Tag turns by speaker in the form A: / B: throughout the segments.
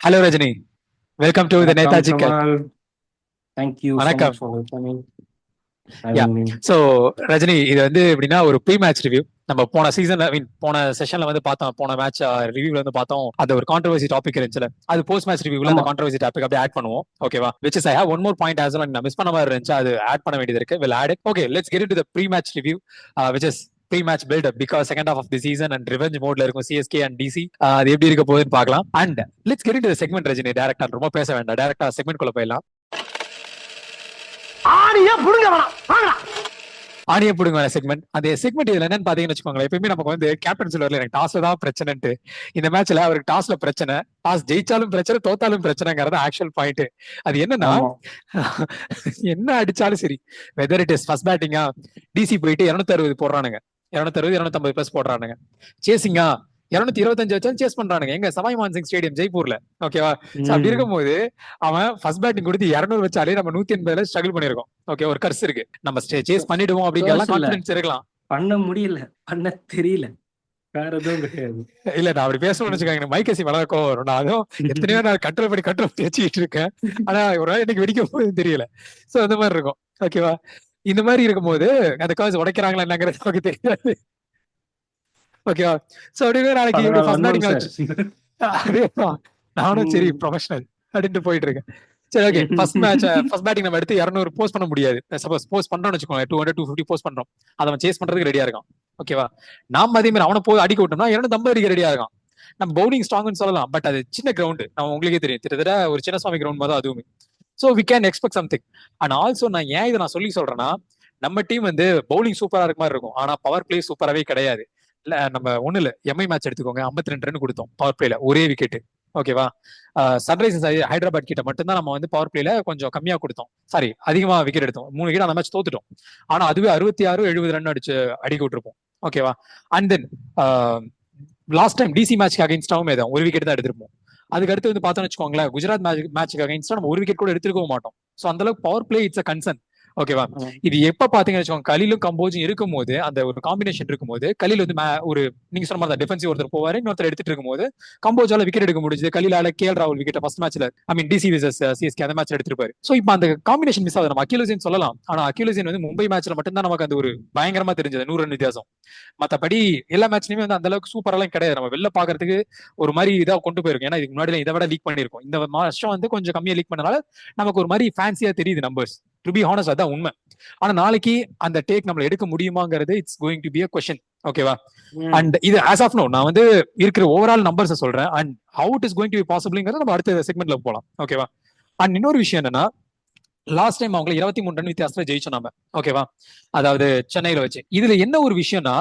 A: Hello Rajini, welcome to the
B: Vanakkam
A: Netaji கேட்.
B: கமால். Thank you so much
A: வணக்கம்.
B: for welcoming,
A: yeah
B: having me.
A: So Rajini, இது வந்து எப்படின்னா ஒரு ப்ரீ மேட்ச் ரிவ்யூ. நம்ம போன சீசன் போன செஷன்ல வந்து பார்த்தோம், போன மேட்ச் ரிவ்யூல வந்து பார்த்தோம். அது ஒரு கான்ட்ரவர்சி டாபிக் இருந்துச்சுல, அது போஸ்ட் மேட்ச் ரிவ்யூல அந்த
B: ஆமா.
A: கான்ட்ரவர்சி டாபிக் அப்படியே ஆட் பண்ணுவோம். ஓகேவா? Which is I have one more point as well. நான் மிஸ் பண்ண மாதிரி இருந்துச்சு, அது ஆட் பண்ண வேண்டியது இருக்கு. Will add it. Okay, let's get into the pre match review, which is pre match build up. Because second half of the season and revenge மோட்ல இருக்கும் சிஎஸ்கே அண்ட் டிசி. அது எப்படி இருக்க போகுதுன்னு பார்க்கலாம். And let's get into the segment Rajini. டைரக்டா ரொம்ப பேச வேண்டாம், டைரக்டா செக்மெண்ட் குள்ள போயிடலாம். ஆணிய புடுங்க செக்மெண்ட். அந்த செக்மெண்ட் இதுல என்னன்னு பாத்தீங்கன்னு வச்சுக்கோங்களேன், எப்பயுமே நமக்கு வந்து கேப்டன் சொல்லுவார்ல, எனக்கு டாஸ்ல தான் பிரச்சனைட்டு. இந்த மேட்ச்ல அவருக்கு டாஸ்ல பிரச்சனை, டாஸ் ஜெயிச்சாலும் பிரச்சனை, தோத்தாலும் பிரச்சனைங்கிறது ஆக்சுவல் பாயிண்ட். அது என்னன்னா,
B: ஆமா.
A: என்ன அடிச்சாலும் சரி, வெதர் இட் இஸ் ஃபர்ஸ்ட் பேட்டிங்கா, டிசி போயிட்டு 260 போடுறானுங்க, 260 250 பிளஸ் போடுறானுங்க. சேசிங்கா 225 வச்சாலும் சேஸ் பண்றானுங்க. எங்க சவாய் மான்சிங் ஸ்டேடியம் ஜெய்ப்பூர்ல. ஓகேவா? அப்படி இருக்கும்போது அவன் ஃபர்ஸ்ட் பேட்டிங் கொடுத்து 200 வச்சாலே நம்ம 180 ஸ்ட்ரகிள் பண்ணிருக்கோம். ஓகே, ஒரு கர்ஸ் இருக்கு, நம்ம சேஸ் பண்ணிடுவோம் அப்படிங்கலாம் கான்ஃபிடன்ஸ் இருக்கலாம்.
B: பண்ண முடியல, பண்ண தெரியல, வேற எதுவும் கிடையாது.
A: இல்ல, நான் அப்படி பேசணும்னு வச்சுக்கோங்க, மைக்கேசி வளர்க்கோ வரும். நான் அதுவும் எத்தனையோ நான் கண்ட்ரோல் பண்ணி வச்சுக்கிட்டு இருக்கேன். ஆனா ஒரு நாள் எனக்கு வெடிக்க போகுதுன்னு தெரியல. சோ அந்த மாதிரி இருக்கும். ஓகேவா? இந்த மாதிரி இருக்கும்போது அந்த காசு உடைக்கிறாங்களா என்னங்கிறது நமக்கு தெரியாது. ஓகேவா? சோ அப்படியே நாளைக்கு ஃபர்ஸ்ட் பேட்டிங் அதேதான், நானும் சரி ப்ரொஃபஷனல் அப்படின்ட்டு போயிட்டு இருக்கேன். சரி, ஓகே. ஃபர்ஸ்ட் பேட்டிங் நம்ம எடுத்து 200 போஸ்ட் பண்ண முடியாது. சப்போஸ் போஸ்ட் பண்றோம்னு வச்சுக்கோங்க, 200 250 போஸ்ட் பண்றோம், அதை அவன் சேஸ் பண்றதுக்கு ரெடியா இருக்கான். ஓகேவா? நாம அதே மாதிரி அவனை போய் அடிக்க விட்டோம்னா 250 அடிக்க ரெடியா இருக்கான். நம்ம பவுலிங் ஸ்ட்ராங்னு சொல்லலாம், பட் அது சின்ன கிரவுண்ட், நம்ம உங்களுக்கே தெரியும், கிட்டத்தட்ட ஒரு சின்ன சுவாமி கிரவுண்ட் மாதிரி அதுவுமே. So we can expect something. And also நான் ஏன் இதை நான் சொல்லி சொல்றேன்னா, நம்ம டீம் வந்து பவுலிங் சூப்பரா இருக்க மாதிரி இருக்கும், ஆனா பவர் பிளே சூப்பராவே கிடையாது. இல்ல, நம்ம ஒண்ணு இல்ல, எம்ஐ மேட்ச் எடுத்துக்கோங்க, 52 ரன் கொடுத்தோம் பவர் பிளேல, ஒரே விக்கெட். ஓகேவா? சன்ரைசர்ஸ் ஹைதராபாத் கிட்ட மட்டும்தான் நம்ம வந்து பவர் பிளேல கொஞ்சம் கம்மியா கொடுத்தோம், சாரி அதிகமா விக்கெட் எடுத்தோம், 3 விக்கெட் அந்த மேட்ச் தோத்துட்டோம். ஆனா அதுவே 66 70 ரன் அடிச்சு அடிக்க விட்டுருப்போம். ஓகேவா? And then last time DC மேட்ச்க்கு அகைன்ஸ்டாவும் ஒரு விக்கெட் தான் எடுத்திருப்போம். அதுக்கு அடுத்து வந்து பார்த்தோம்னு வச்சுக்கோங்களேன், குஜராத் மேட்ச்க்கு அகைன்ஸ்டா நம்ம ஒரு விக்கெட் கூட எடுத்துருக்கவும் மாட்டோம். சோ அந்த அளவுக்கு power play it's a concern. ஓகேவா? இது எப்ப பாத்தீங்கன்னு வச்சுக்கோங்க, கலிலும் கம்போஜும் இருக்கும் போது, அந்த ஒரு காம்பினேஷன் இருக்கும் போது, கலில் வந்து ஒரு நீங்க சொன்ன மாதிரி டிஃபென்சிவ் ஒருத்தர் போவாரு, இன்னொருத்தர் எடுத்துட்டு இருக்கும்போது கம்போஜால விக்கெட் எடுக்க முடிஞ்சது. கலிலால கேஎல் ராகுல் விக்கெட் ஃபர்ஸ்ட் மேட்ச்ல, ஐ மீன் டிசி விசஸ் சிஎஸ்கே அந்த மேட்ச்ல எடுத்திருப்பாரு. சோ இப்போ அந்த காம்பினேஷன் மிஸ் ஆகுது. நம்ம அகிலுசேன் சொல்லலாம், ஆனா அகிலுசேன் வந்து மும்பை மேட்ச்ல மட்டும்தான் நமக்கு அந்த ஒரு பயங்கரமா தெரிஞ்சது, 100 ரன் வித்தியாசம். மத்தபடி எல்லா மேட்ச்லயுமே வந்து அந்த அளவுக்கு சூப்பரெல்லாம் கிடையாது. நம்ம வெளில பாக்குறதுக்கு ஒரு மாதிரி இதா கொண்டு போயிருக்கும், ஏன்னா இதுக்கு முன்னாடி இதை விட லீக் பண்ணிருக்கோம். இந்த வருஷம் வந்து கொஞ்சம் கம்மியா லீக் பண்ணனால நமக்கு ஒரு மாதிரி ஃபேன்சியா தெரியுது நம்பர்ஸ். டு பி ஹானஸ்ட், அதான் உண்மை. ஆனா நாளைக்கு அந்த டேக் நம்மள எடுக்க முடியுமாங்கிறது it's going to be a question. ஓகேவா? அண்ட் இது as of now நான் வந்து இருக்கிற ஓவரால் நம்பர்ஸ் சொல்றேன், and how it is going to be possibleங்கிறது நம்ம அடுத்த செக்மெண்ட்ல போலாம். ஓகேவா? அண்ட் இன்னொரு விஷயம் என்னன்னா, லாஸ்ட் டைம் அவங்களை 23 ரன் வித்தியாசத்துல ஜெயிச்சோம் நாம. ஓகேவா? அதாவது சென்னையில வச்சு. இதுல என்ன ஒரு விஷயம்னா,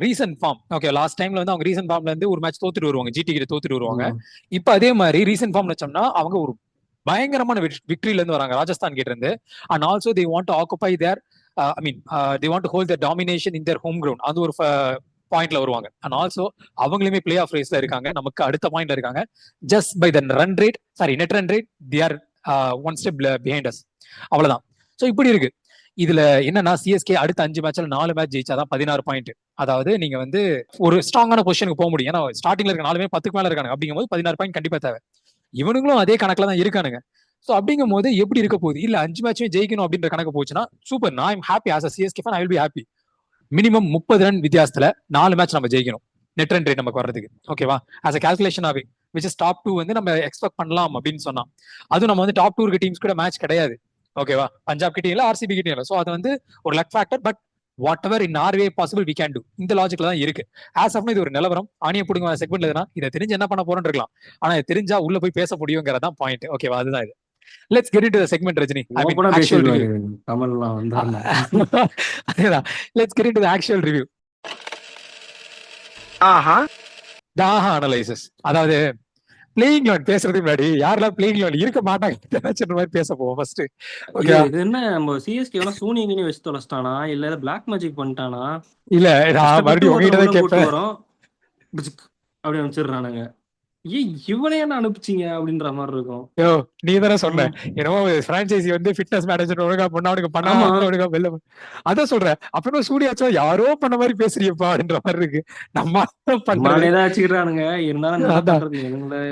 A: ரீசன்ட் ஃபார்ம். ஓகே, லாஸ்ட் டைம்ல வந்து அவங்க ரீசன்ட் ஃபார்ம்ல இருந்து ஒரு மேட்ச் தோத்துட்டு வருவாங்க, ஜிடி கிட்ட தோத்துட்டு வருவாங்க. இப்ப அதே மாதிரி ரீசன்ட் ஃபார்ம் வச்சோம்னா அவங்க ஒரு பயங்கரமான விக்டரியில இருந்து வராங்க, ராஜஸ்தான் கிட்ட இருந்து. And also they want to occupy there, I mean they want to hold their domination in their home ground. அது ஒரு பாயிண்ட்ல வருவாங்க. அண்ட் ஆல்சோ அவங்களுமே பிளே ஆஃப் ரேஸ்ல இருக்காங்க, நமக்கு அடுத்த பாயிண்ட்ல இருக்காங்க. Just by the run rate, sorry net run rate, they are one step behind us. அவ்வளவுதான். சோ இப்படி இருக்கு. இதுல என்னன்னா, சிஎஸ்கே அடுத்த 5 மேட்ச்ல 4 மேட்ச் ஜெயிச்சாதான் 16 பாயிண்ட். அதாவது நீங்க வந்து ஒரு ஸ்ட்ராங்கான பொசிஷனுக்கு போக முடியும். ஏன்னா ஸ்டார்டிங்ல இருக்க 4 பேர் 10க்கு மேல இருக்காங்க. அப்படிங்கும்போது 16 பாயிண்ட் கண்டிப்பா தேவை. இவனுங்களும் அதே கணக்குல தான் இருக்கானுங்க. சோ அப்படிங்கும் போது எப்படி இருக்க போகுது, இல்ல 5 மேட்சுமே ஜெயிக்கணும் அப்படின்ற கணக்கு போச்சுன்னா சூப்பர். நான் I'm happy as a CSK fan, I will be happy. Minimum 30 run வித்தியாசத்துல 4 மேட்ச் நம்ம ஜெயிக்கணும், நெட் ரன் ரேட் நமக்கு வர்றதுக்கு. ஓகேவா? ஆஸ் அ கால்குலேஷன் ஆகி விச் இஸ் டாப் 2 வந்து நம்ம எக்ஸ்பெக்ட் பண்ணலாம் அப்படின்னு சொன்னா, அதுவும் நம்ம வந்து டாப் 2 இருக்க டீம்ஸ் கூட மேட்ச் கிடையாது. ஓகேவா? பஞ்சாப் கிட்டே இல்ல, ஆர்சிபி கிட்டே இல்ல. சோ அது வந்து ஒரு luck factor. But whatever in our way possible we can do, இந்த லாஜிக்ல தான் இருக்கு. ஆஸ் ஆஃப் இது ஒரு நிலவரம். ஆணிய பிடுங்க செக்மெண்ட்ல எதுனா இதை தெரிஞ்சு என்ன பண்ண போறோம்னு இருக்கலாம், ஆனா இது தெரிஞ்சா உள்ள போய் பேச முடியுங்கிறதான் பாயிண்ட். ஓகேவா? அதுதான் இது. Let's get into the segment Rajini. I mean actual review.
B: கமல்லாம் வந்தாருன்னா
A: அதேதான், let's get into the actual review. தாஹா அனலைசிஸ். அதாவது பிளேயிங் லெவன் பேசுறதுக்கு முன்னாடி யாரெல்லாம் பிளேயிங் லெவன் இருக்க மாட்டாங்க மாதிரி பேச போவோம் ஃபர்ஸ்ட். ஓகே,
B: இது என்ன நம்ம சிஎஸ்கே எல்லாம் சூனியங்கனே வச்சு தொலைச்சிட்டானா, இல்ல பிளாக் மேஜிக் பண்ணிட்டானா?
A: இல்ல, நான் மறுபடியும் உங்ககிட்ட தான் கேட்பேன்.
B: அப்படி அனுப்பிச்சிடுறானுங்க. ஏன் இவனையே அனுப்பிச்சிங்க அப்படின்ற மாதிரி இருக்கும்.
A: யோ, நீ தானே சொன்ன என்னமோ பிரான்சைசி வந்து ஃபிட்னஸ் மேனேஜர் ஒழுங்கா பண்ணா அவனுக்கு பண்ணாம ஒழுங்கா வெளில. அதான் சொல்றேன், அப்புறம் சூர்யாச்சும் யாரோ பண்ண மாதிரி பேசுறியப்பா அப்படின்ற மாதிரி இருக்கு. நம்ம
B: தான் வச்சுக்கிறானுங்க, இருந்தாலும் என்ன பண்றது,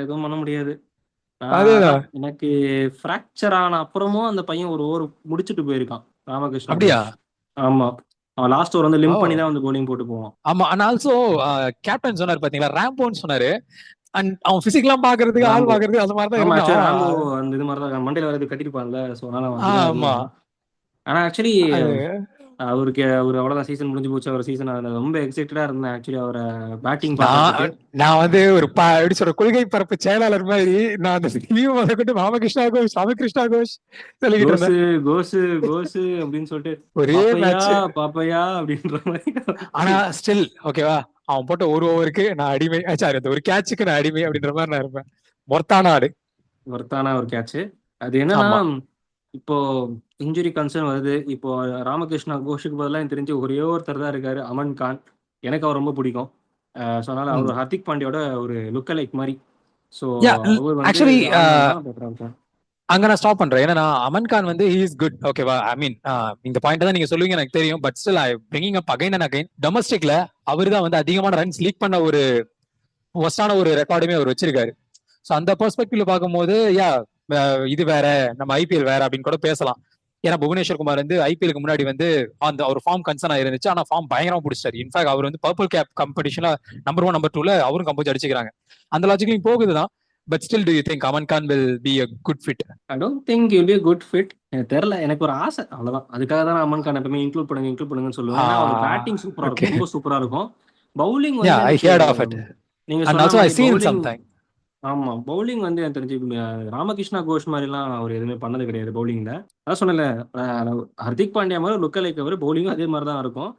B: எதுவும் பண்ண முடியாது.
A: அதேதான்.
B: எனக்கு ஃப்ராக்சர் ஆன அப்புறமும் அந்த பையன் ஒரு ஓவர் முடிச்சுட்டு போயிருக்கான், ராமகிருஷ்ணா
A: அப்படியா?
B: கோஷ். ஆமா, அவன் லாஸ்ட் ஓவர் வந்து
A: ஓ
B: லிம்ப் பண்ணி தான் வந்து bowling போட்டு போவான்.
A: ஆமா. அண்ட் ஆல்சோ கேப்டன் சொன்னாரு பாத்தீங்களா, ரேம்போன்னு சொன்னாரு. அண்ட் அவன் பிசிக்லாம் பாக்குறதுக்கு, ஆள்
B: ராம்போ.
A: பாக்குறதுக்கு அந்த மாதிரி தான்
B: ஆமா, ஆக்சுவலி
A: இருந்தான்.
B: ராம்போ அந்த இது மாதிரி தான் மண்டையில வேற இது கட்டிருப்பான்ல, ஸோ அதனால அவன் அப்படிதான்
A: ஆமா.
B: இருந்தான். ஆனா ஆக்சுவலி
A: அது
B: அவரு அவ்வளவுதான், சீசன் முடிஞ்சு போச்சு. அவர் சீசன் ரொம்ப எக்ஸைட்டடா இருந்தேன் ஆக்சுவலி அவரை பேட்டிங்
A: நான்
B: பாக்குறதுக்கு.
A: நான் வந்து ஒரு எப்படி சொல்ற, கொள்கை பரப்பு செயலாளர் மாதிரி நான் அந்த டீம் முதற்கொண்டு ராமகிருஷ்ணா கோஷ் சொல்லிக்கிட்டு
B: கோசு
A: இருந்தேன்.
B: கோசு கோசு அப்படின்னு சொல்லிட்டு
A: ஒரே
B: பாப்பையா
A: மேட்ச்.
B: பாப்பையா அப்படின்ற மாதிரி
A: ஆனா ஸ்டில் ஓகேவா, அவன் போட்ட ஒரு ஓவருக்கு நான் அடிமை, சாரி அந்த ஒரு கேட்சுக்கு நான் அடிமை அப்படின்ற மாதிரி நான் இருப்பேன். மொர்த்தான ஆடு.
B: ஒர்த்தான ஒரு கேட்ச். அது என்னன்னா,
A: ஆமா.
B: இப்போ இன்ஜுரி கன்சர்ன் வருது. இப்போ ராமகிருஷ்ணா கோஷுக்கு பதிலா எனக்கு தெரிஞ்சு ஒரே ஒருத்தர் தான் இருக்காரு, அமன் கான். எனக்கு அவர் ரொம்ப பிடிக்கும். ஸோ அதனால அவர் ஹர்திக் பாண்டியோட ஒரு லுக் அலைக் மாதிரி. ஸோ அவர் வந்து
A: ஆக்சுவலி
B: ஆடினா பெட்டரா இருக்கும்.
A: அங்க நான் ஸ்டாப் பண்றேன். ஏன்னா அமன் கான் வந்து ஹி இஸ் குட், ஓகேவா. ஐ மீன் இந்த பாயிண்ட் தான் நீங்க சொல்லுவீங்க எனக்கு தெரியும். But still I bringing up again and again. டொமஸ்டிக்ல அவர் தான் வந்து அதிகமான ரன்ஸ் லீக் பண்ண ஒரு ஒஸ்டான ஒரு ரெக்கார்டுமே அவர் வச்சிருக்காரு. ஸோ அந்த பெர்ஸ்பெக்டிவ்ல பார்க்கும்போது இது வேற, நம்ம ஐபிஎல் வேற அப்படின்னு கூட பேசலாம். ஏன்னா புவனேஸ்வர் குமார் வந்து ஐபிஎலுக்கு முன்னாடி வந்து அந்த ஒரு ஃபார்ம் கன்சர்னா இருந்துச்சு. ஆனா ஃபார்ம் பயங்கரமா பிடிச்சாரு. இன்ஃபேக்ட் அவர் வந்து பர்பிள் கேப் காம்படிஷன்ல நம்பர் 1 நம்பர் 2ல அவரும் கம்போஸ் அடிச்சுக்கிறாங்க. அந்த லாஜிக்லையும் போகுதுதான். But still do you think Aman Khan will be a good fit?
B: I don't think you be good fit. எனக்கு தெரியல, எனக்கு ஒரு ஆசை, அவ்வளவுதான். அதுக்காக தான் நான் அமன் கான் எப்பவுமே இன்க்ளூட் பண்ணுங்கன்னு சொல்லுவேன். ஏன்னா அவர் பேட்டிங் சூப்பரா
A: ஓகே.
B: இருக்கும், ரொம்ப சூப்பரா இருக்கும். பவுலிங் வந்து
A: ஐ
B: எனக்கு
A: ஹியர்ட் ஆஃப் இட்.
B: நீங்க
A: அண்ட்
B: சொன்ன
A: ஆல்சோ ஐ
B: மாதிரி
A: சீன்
B: பவுலிங்.
A: சம்திங்.
B: ஆமா, பவுலிங் வந்து எனக்கு தெரிஞ்சு ராமகிருஷ்ணா கோஷ் மாதிரிலாம் அவர் எதுவுமே பண்ணது கிடையாது பவுலிங்ல. அதான் சொன்னல, ஹர்திக் பாண்டியா மாதிரி லுக் அலைக். அவர் பவுலிங்கும் அதே மாதிரி தான் இருக்கும்.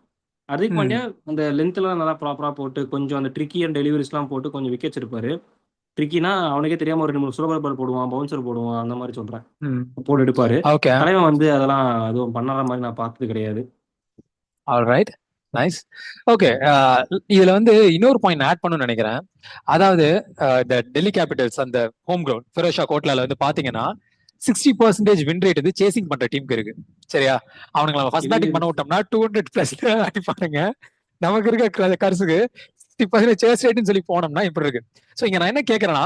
B: ஹர்திக் பாண்டியா அந்த லென்த்லாம் நல்லா ப்ராப்பரா போட்டு, கொஞ்சம் அந்த ட்ரிக்கி அண்ட் டெலிவரிஸ்லாம் போட்டு கொஞ்சம் விக்கெட்ஸ் எடுப்பாரு. ட்ரிக்கினா அவனுக்கே தெரியாம ஒரு 2 3 சுலபர் பால் போடுவான், பவுன்சர் போடுவான், அந்த மாதிரி சொல்றேன், போட்டு எடுப்பாரு.
A: ஓகே.
B: தலைவன் வந்து அதெல்லாம் எதுவும் பண்ணாத மாதிரி நான் பார்த்தது கிடையாது.
A: Alright, nice. ஓகே. இதுல வந்து இன்னொரு பாயிண்ட் ஆட் பண்ணணும்னு நினைக்கிறேன். அதாவது இந்த டெல்லி கேபிட்டல்ஸ் அந்த ஹோம் கிரவுண்ட் ஃபிரோஷா கோட்லால வந்து பாத்தீங்கன்னா 60% வின் ரேட் வந்து சேசிங் பண்ற டீமுக்கு இருக்கு. சரியா? அவனுக்கு நம்ம ஃபர்ஸ்ட் பேட்டிங் பண்ண விட்டோம்னா 200+ அடிப்பானுங்க. நமக்கு இருக்க கருசுக்கு 60% சேஸ் ரேட்னு சொல்லி போனோம்னா இப்படி இருக்கு. சோ இங்க நான் என்ன கேக்குறேன்னா,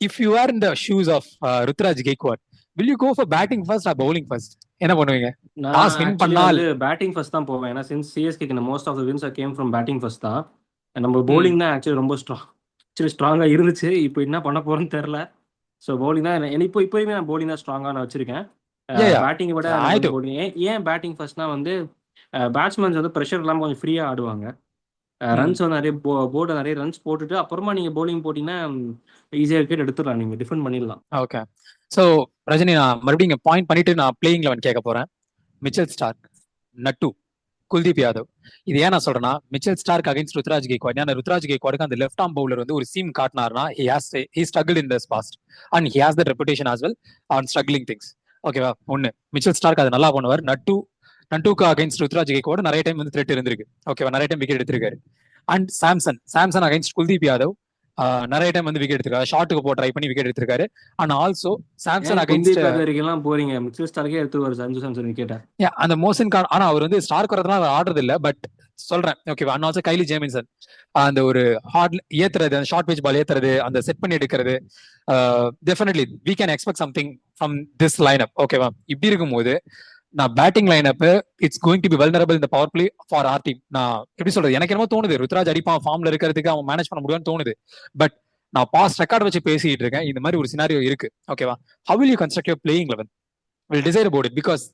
A: if you are in the shoes of Ruturaj Gaikwad, will you go for batting first or bowling first? என்ன பண்ணுவீங்க?
B: நான்
A: டாஸ் வின்
B: ஆக்சுவலி
A: பண்ணால்
B: வந்து பேட்டிங் ஃபர்ஸ்ட் தான் போவேன். ஏன்னா சின்ஸ் சிஎஸ்கேக்கு இந்த most of the wins came from batting first தான். நம்ம பவுலிங் தான் ஆக்சுவலி ரொம்ப ஸ்ட்ராங்கா இருந்துச்சு. இப்போ என்ன பண்ண போறேன்னு தெரியல. ஸோ பவுலிங் தான் இப்போயுமே நான் பவுலிங் தான் ஸ்ட்ராங்கா நான் வச்சிருக்கேன். பேட்டிங்கை விட எனக்கு வந்து bowling. ஏன் பேட்டிங் ஃபர்ஸ்ட்னா வந்து பேட்ஸ்மேன்ஸ் வந்து ப்ரெஷர் இல்லாமல் கொஞ்சம் ஃப்ரீயா ஆடுவாங்க. ரன்ஸ் வந்து நிறைய போர்டு நிறைய ரன்ஸ் போட்டுட்டு அப்புறமா நீங்க பவுலிங் போட்டீங்கன்னா ஈஸியாக விக்கெட் எடுத்துடலாம், நீங்க டிஃபெண்ட் பண்ணிடலாம்.
A: ஓகே. சோ ரஜினி, நான் மறுபடியும் பாயிண்ட் பண்ணிட்டு நான் பிளேயிங் 11 கேட்க போறேன். மிச்சல் ஸ்டார்க், நட்டு, குல்தீப் யாதவ். இது ஏன் நான் சொல்றேன்னா, Mitchell Starc against Ruturaj Gaikwad. ஏன்னா ருத்ராஜ் கெய்க்வாடுக்கு அந்த லெஃப்ட் ஆர்ம் பவுலர் வந்து ஒரு சீம் காட்டினார்னா he struggled in this past and he has that reputation as well on struggling things. ஓகேவா? ஒன்னு மிச்சல் ஸ்டார்க் அது நல்லா பண்ணுவார். நட்டுக்கு அகைன்ஸ்ட் ருத்ராஜ் கெய்க்வாட் நிறைய டைம் வந்து த்ரெட் இருந்திருக்கு. ஓகேவா? நிறைய டைம் விக்கெட் எடுத்திருக்காரு. And Samson against Kuldeep Yadav நிறைய டைம் வந்து விக்கெட் எடுத்திருக்காரு. ஷார்ட்டுக்கு போ ட்ரை பண்ணி விக்கெட் எடுத்திருக்காரு. அண்ட் ஆல்சோ சாம்சன் அகைன்ஸ்ட்
B: வரைக்கும் போறீங்க, மிச்சல் ஸ்டார்க்கே எடுத்துருவாரு சஞ்சு சாம்சன் விக்கெட்டை.
A: அந்த மோசன் கான். ஆனா அவர் வந்து ஸ்டார்க் வரதுலாம் அவர் ஆடுறது இல்ல. பட் சொல்றேன், ஓகேவா? அண்ட் ஆல்சோ கைலி ஜேமின்சன் அந்த ஒரு ஹார்ட் ஏத்துறது, அந்த ஷார்ட் பிச் பால் ஏத்துறது, அந்த செட் பண்ணி எடுக்கிறது, definitely we can expect something from this lineup. ஓகேவா? இப்படி இருக்கும்போது நான் batting lineup it's going to be vulnerable இந்த power play for our team. நான் எப்படி சொல்றது, எனக்கு என்னமோ தோணுது ருத்ராஜ் அடிப்பான், ஃபார்ம்ல இருக்கிறதுக்கு அவன் மேனேஜ் பண்ண முடியும்னு தோணுது. பட் நான் பாஸ்ட் ரெக்கார்ட் வச்சு பேசிட்டு இருக்கேன். இந்த மாதிரி ஒரு சினாரியோ இருக்கு. ஓகேவா? how will you construct your playing 11? will decide about it because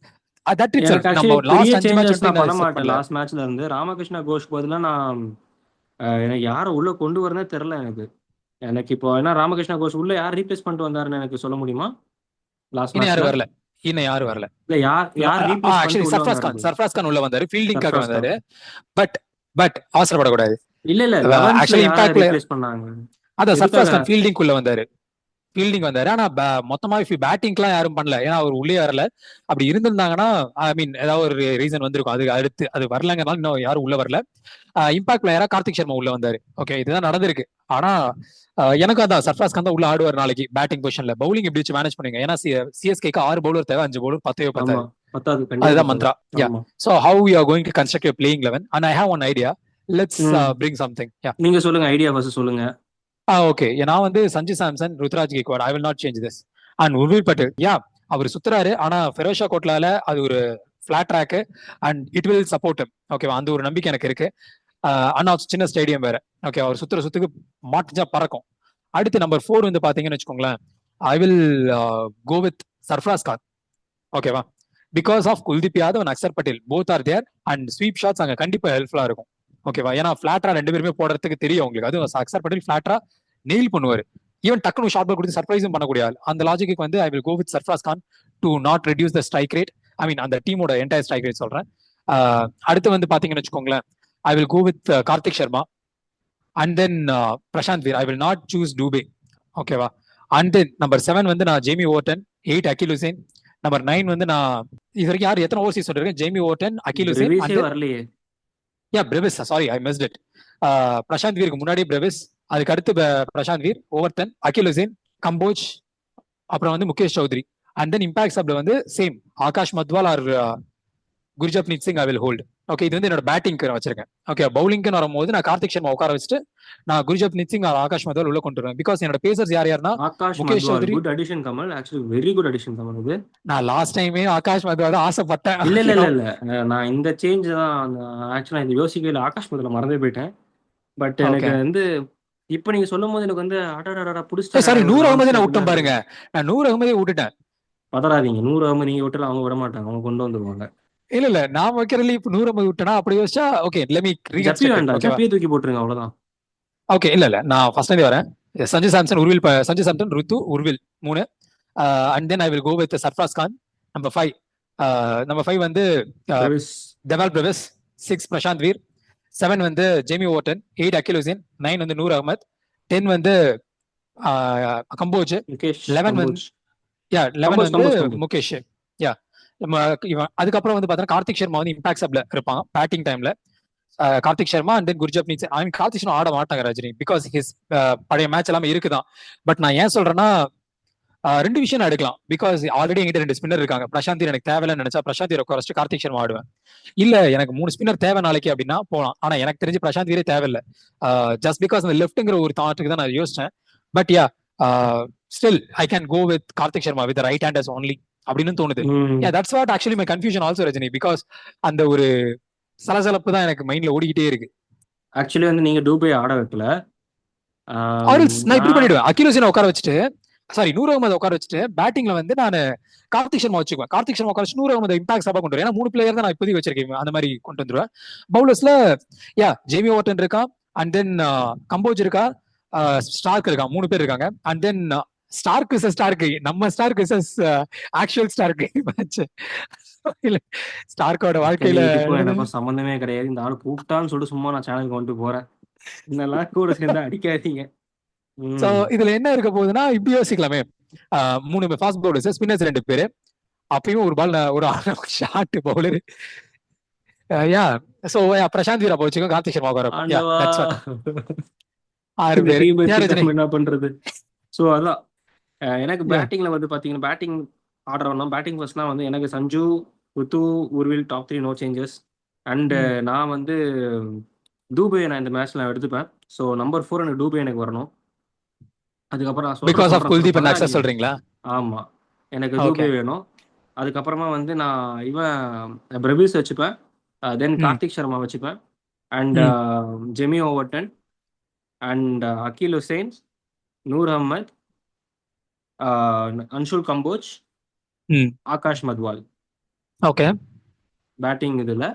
A: that itself நம்ம லாஸ்ட் 5 மேட்ச்
B: நான் பண்ண மாட்டேன். லாஸ்ட் மேட்ச்ல இருந்து ராமகிருஷ்ணா கோஷ் பதிலா நான் எனக்கு யாரை உள்ள கொண்டு வரனே தெரியல. எனக்கு இப்போ என்ன ராமகிருஷ்ணா கோஷ் உள்ள யார் ரீப்ளேஸ் பண்ணிட்டு வந்தாருன்னு எனக்கு சொல்ல முடியுமா? லாஸ்ட்
A: இன்னும் யாரும்
B: மேட்ச்ல
A: வரல. இன்னும் யாரும் வரல.
B: இல்ல, யார் ரீப்ளேஸ்
A: ஆக்சுவலி
B: பண்ணிட்டு
A: சர்ஃப்ராஸ் கான் உள்ள வந்தாரு, ஃபீல்டிங் காக வந்தாரு. பட் அவசரப்படக்கூடாது.
B: இல்ல
A: ஆக்சுவலி இம்பாக்ட்
B: ரீப்ளேஸ் பண்ணாங்க.
A: அதான் சர்ஃப்ராஸ் கான் ஃபீல்டிங் குள்ள வந்தாரு. ஆனா மொத்தமா பேட்டிங்லாம் யாரும் பண்ணல. ஏன்னா அவர் உள்ளே வரல. அப்படி இருந்திருந்தாங்கன்னா ஐ மீன் ஏதாவது ஒரு ரீசன் வந்திருக்கும். அது அடுத்து அது வரலங்கிறனால இன்னும் யாரும் உள்ள வரல. இம்பாக்ட் பிளேயரா கார்த்திக் சர்மா உள்ள வந்தாரு. ஓகே, இதுதான் நடந்திருக்கு. ஆனா எனக்கு அதான் சர்ஃப்ராஸ் கான் தான் உள்ள ஆடுவார் நாளைக்கு பேட்டிங் பொசிஷன்ல. பவுலிங் எப்படி வச்சு மேனேஜ் பண்ணுங்க? ஏன்னா சிஎஸ்கேக்கு 6 பவுலர் தேவை, 5 பவுலர் 10 பத்தாது. அதுதான் Mantra. So how you are going to construct your playing 11? And I have one idea. Let's bring something.
B: நீங்க சொல்லுங்க, ஐடியா ஃபர்ஸ்ட் சொல்லுங்க.
A: ஓகே. நான் வந்து Sanju Samson, Ruturaj Gaikwad. I will not change this. And Urvil Patel. அவர் சுத்துறாரு. ஆனா ஃபெரோஷா கோட்லால அது ஒரு flat track and it will support him. ஓகேவா? அந்த ஒரு நம்பிக்கை எனக்கு இருக்கு. அண்ணா சின்ன ஸ்டேடியம் வேற. ஓகே, அவர் சுத்துற சுத்துக்கு மாட்டுச்சா பறக்கும். அடுத்து நம்பர் 4 வந்து பாத்தீங்கன்னு வச்சுக்கோங்களேன். I will go with Sarfaraz Khan. ஓகேவா? Because of Kuldeep Yadav and Axar Patel both are there and sweep shots அங்க கண்டிப்பா ஹெல்ப்ஃபுல்லா இருக்கும். ஓகேவா? ஏன்னா பிளாட்டரா ரெண்டு பேருமே போடுறதுக்கு தெரியும் உங்களுக்கு. அதுவும் அக்சர் பட்டேல் பிளாட்டரா நெயில் பண்ணுவாரு. ஈவன் டக்குனு ஷார்ட் பால் கொடுத்து சர்ப்ரைஸும் பண்ணக்கூடிய ஆள். அந்த லாஜிக்கு வந்து I will go with Sarfaraz Khan to not reduce the strike rate. I mean அந்த டீமோட என்டையர் ஸ்ட்ரைக் ரேட் சொல்றேன். அடுத்து வந்து பாத்தீங்கன்னு வச்சுக்கோங்களேன். I will go with Karthik Sharma and then Prashant Veer. I will not choose Dube. ஓகேவா? அண்ட் தென் நம்பர் 7 வந்து நான் Jamie Overton, 8 Akeal Hosein, number 9 வந்து நான் இது வரைக்கும் யார் எத்தனை ஓவர்சீஸ் சொல்லிருக்கேன்? ஜேமி ஓவர்டன், அகில் ஹுசேன்
B: ரிவ்யூஸே
A: அண்ட்
B: வரலையே.
A: Brevis. Sorry, I missed it. Prashant வீருக்கு முன்னாடி பிரெவிஸ், அதுக்கு அடுத்து Prashant Veer, Overton, Akeal Hosein, Kamboj, அப்புறம் வந்து Mukesh Choudhary. And then impact சப்ல வந்து same Akash Madhwal or Gurjapneet Singh I will hold. Okay, இது வந்து என்னோட பேட்டிங்க்கு வச்சிருக்கேன். ஓகே, பவுலிங்க்கு வரும்போது நான் கார்த்திக் சர்மா உட்கார வச்சுட்டு நான் குர்ஜப்னீத் சிங் ஆர் ஆகாஷ் மத்வால் உள்ள கொண்டு வருவேன். பிகாஸ் என்னோட பேசர்ஸ் யாருன்னா
B: Akash
A: Mukesh
B: Madhwal
A: Choudhary.
B: Good addition Kamal. Actually very good addition Kamal இது.
A: நான் லாஸ்ட் டைமே ஆகாஷ் மத்வால் தான் ஆசைப்பட்டேன்.
B: இல்ல இல்ல இல்ல இல்ல நான் இந்த சேஞ்ச் தான் ஆக்சுவலா இது யோசிக்கவே இல்லை. ஆகாஷ் மத்வால் மறந்தே போயிட்டேன். பட் எனக்கு வந்து இப்ப நீங்க சொல்லும் போது எனக்கு வந்து அடடா புடிச்சிட்டாங்க.
A: சாரி, நூர் அகமதே நான் விட்டேன் பாருங்க. நான் நூர் அகமதே விட்டுட்டேன்.
B: பதறாதீங்க. 100 அகமது நீங்க விட்டுல அவங்க விட மாட்டாங்க. அவங்க கொண்டு வந்துருவாங்க.
A: இல்ல நான் வைக்கிறதுல இப்ப 100 அகமது விட்டேனா அப்படி யோசிச்சா ஓகே லெட் மீ
B: ஜப்பி வேண்டாம், ஜப்பியை தூக்கி போட்டுருங்க அவ்வளவுதான்.
A: ஓகே, இல்ல நான் ஃபர்ஸ்ட் டைம் வரேன். Sanju Samson, Urvil, Sanju Samson, Ruthu, Urvil 3. And then I will go with Sarfaraz Khan. Number 5 வந்து டெவால் பிரவிஸ், 6 பிரசாந்த் வீர், 7 வந்து ஜேமி ஓவர்டன், 8 அகில் ஹுசேன், 9 வந்து நூர் அகமது, 10 வந்து கம்போஜ், 11 வந்து 11 வந்து முகேஷ். அதுக்கப்புறம் வந்து பாத்தீங்கன்னா கார்த்திக் சர்மா வந்து இம்பாக்ட் சப்ல இருப்பான் பேட்டிங் டைம்ல. Kartik Sharma and then Gurjapneet Singh. I mean Kartik Sharma ஆட மாட்டாங்க ரஜினி, பிகாஸ் ஹிஸ் பழைய மேட்ச் எல்லாமே இருக்குதான். பட் நான் ஏன் சொல்றேன்னா ரெண்டு விஷயம் நான் எடுக்கலாம். பிகாஸ் ஆல்ரெடி எங்கிட்ட 2 ஸ்பின்னர் இருக்காங்க. பிரசாந்த் எனக்கு தேவையில்லைன்னு நினைச்சா பிரசாந்த் உட்காரச்சு கார்த்திக் சர்மா ஆடுவேன். இல்ல எனக்கு 3 ஸ்பின்னர் தேவை நாளைக்கு அப்படின்னா போலாம். ஆனா எனக்கு தெரிஞ்சு பிரசாந்த் வீரே தேவையில்லை. ஜஸ்ட் பிகாஸ் அந்த லெஃப்ட்ங்கிற ஒரு தாட்டுக்கு தான் நான் யோசிச்சேன். But still I can go with Karthik Sharma with right handers only அப்படின்னு தோணுது. That's what actually my confusion also Rajini. Because அந்த ஒரு சலசலப்பு தான் எனக்கு மைண்ட்ல ஓடிக்கிட்டே இருக்கு.
B: ஆக்சுவலி வந்து நீங்க டூபே ஆட வைக்கல.
A: நான் இப்படி பண்ணிடுவேன். அகில் ஹுசேன் உட்கார வச்சுட்டு, சாரி நூர் அகமது உட்கார வச்சுட்டு பேட்டிங்ல வந்து நான் கார்த்திக் சர்மா வச்சுக்குவேன். கார்த்திக் சர்மா உட்கார வச்சு நூர் அகமது இம்பாக்ட் சாப்பா கொண்டு வருவேன். ஏன்னா 3 பிளேயர் தான் நான் இப்போதைக்கு வச்சிருக்கேன். அந்த மாதிரி கொண்டு வந்துருவேன். பவுலர்ஸ்ல ஜேமி ஓவர்டன் இருக்கா, அண்ட் தென் கம்போஜ் இருக்கா, ஸ்டார்க் இருக்கா. 3 பேர் இருக்காங்க. And then Starc versus Starc, நம்ம Starc versus actual Starc match. ஸ்டார்க்கோட வாழ்க்கையில
B: எனக்கும் சம்பந்தமே கிடையாது. இந்த ஆள் கூப்பிட்டான்னு சொல்லிட்டு சும்மா நான் சேனலுக்கு வந்துட்டு போறேன். இதெல்லாம் கூட சேர்ந்து அடிக்காதீங்க.
A: சோ இதுல என்ன இருக்க போகுதுன்னா இப்படி யோசிக்கலாமே. 3 ஃபாஸ்ட் பவுலர்ஸ், ஸ்பின்னர்ஸ் 2 பேரு, அப்பயும் ஒரு பால் ஒரு ஷார்ட் பவுலர். சோ பிரசாந்த் வீரா போச்சுக்கோ, கார்த்திக் சர்மா உட்கார.
B: என்ன பண்றது? சோ அதான் எனக்கு பேட்டிங்ல வந்து பாத்தீங்கன்னா பேட்டிங் ஆடுறோம்னா பேட்டிங் ஃபர்ஸ்ட்லாம் வந்து எனக்கு Sanju, Ruthu, Urvil top 3 no changes. And நான் வந்து டூபே நான் இந்த மேட்ச்ல எடுத்துப்பேன். ஸோ நம்பர் 4 எனக்கு டூபே எனக்கு வரணும். அதுக்கப்புறம் நான்
A: because of Kuldeep and Axar சொல்றீங்களா?
B: ஆமா, எனக்கு டூபே வேணும். அதுக்கப்புறமா வந்து நான் இவன் பிரவிஸ் வச்சுப்பேன். தென் கார்த்திக் சர்மா வச்சுப்பேன். And Jamie Overton and Akeal Hosein, Noor Ahmad, Anshul Kamboj, Akash Madhwal.
A: Okay,
B: batting இதுல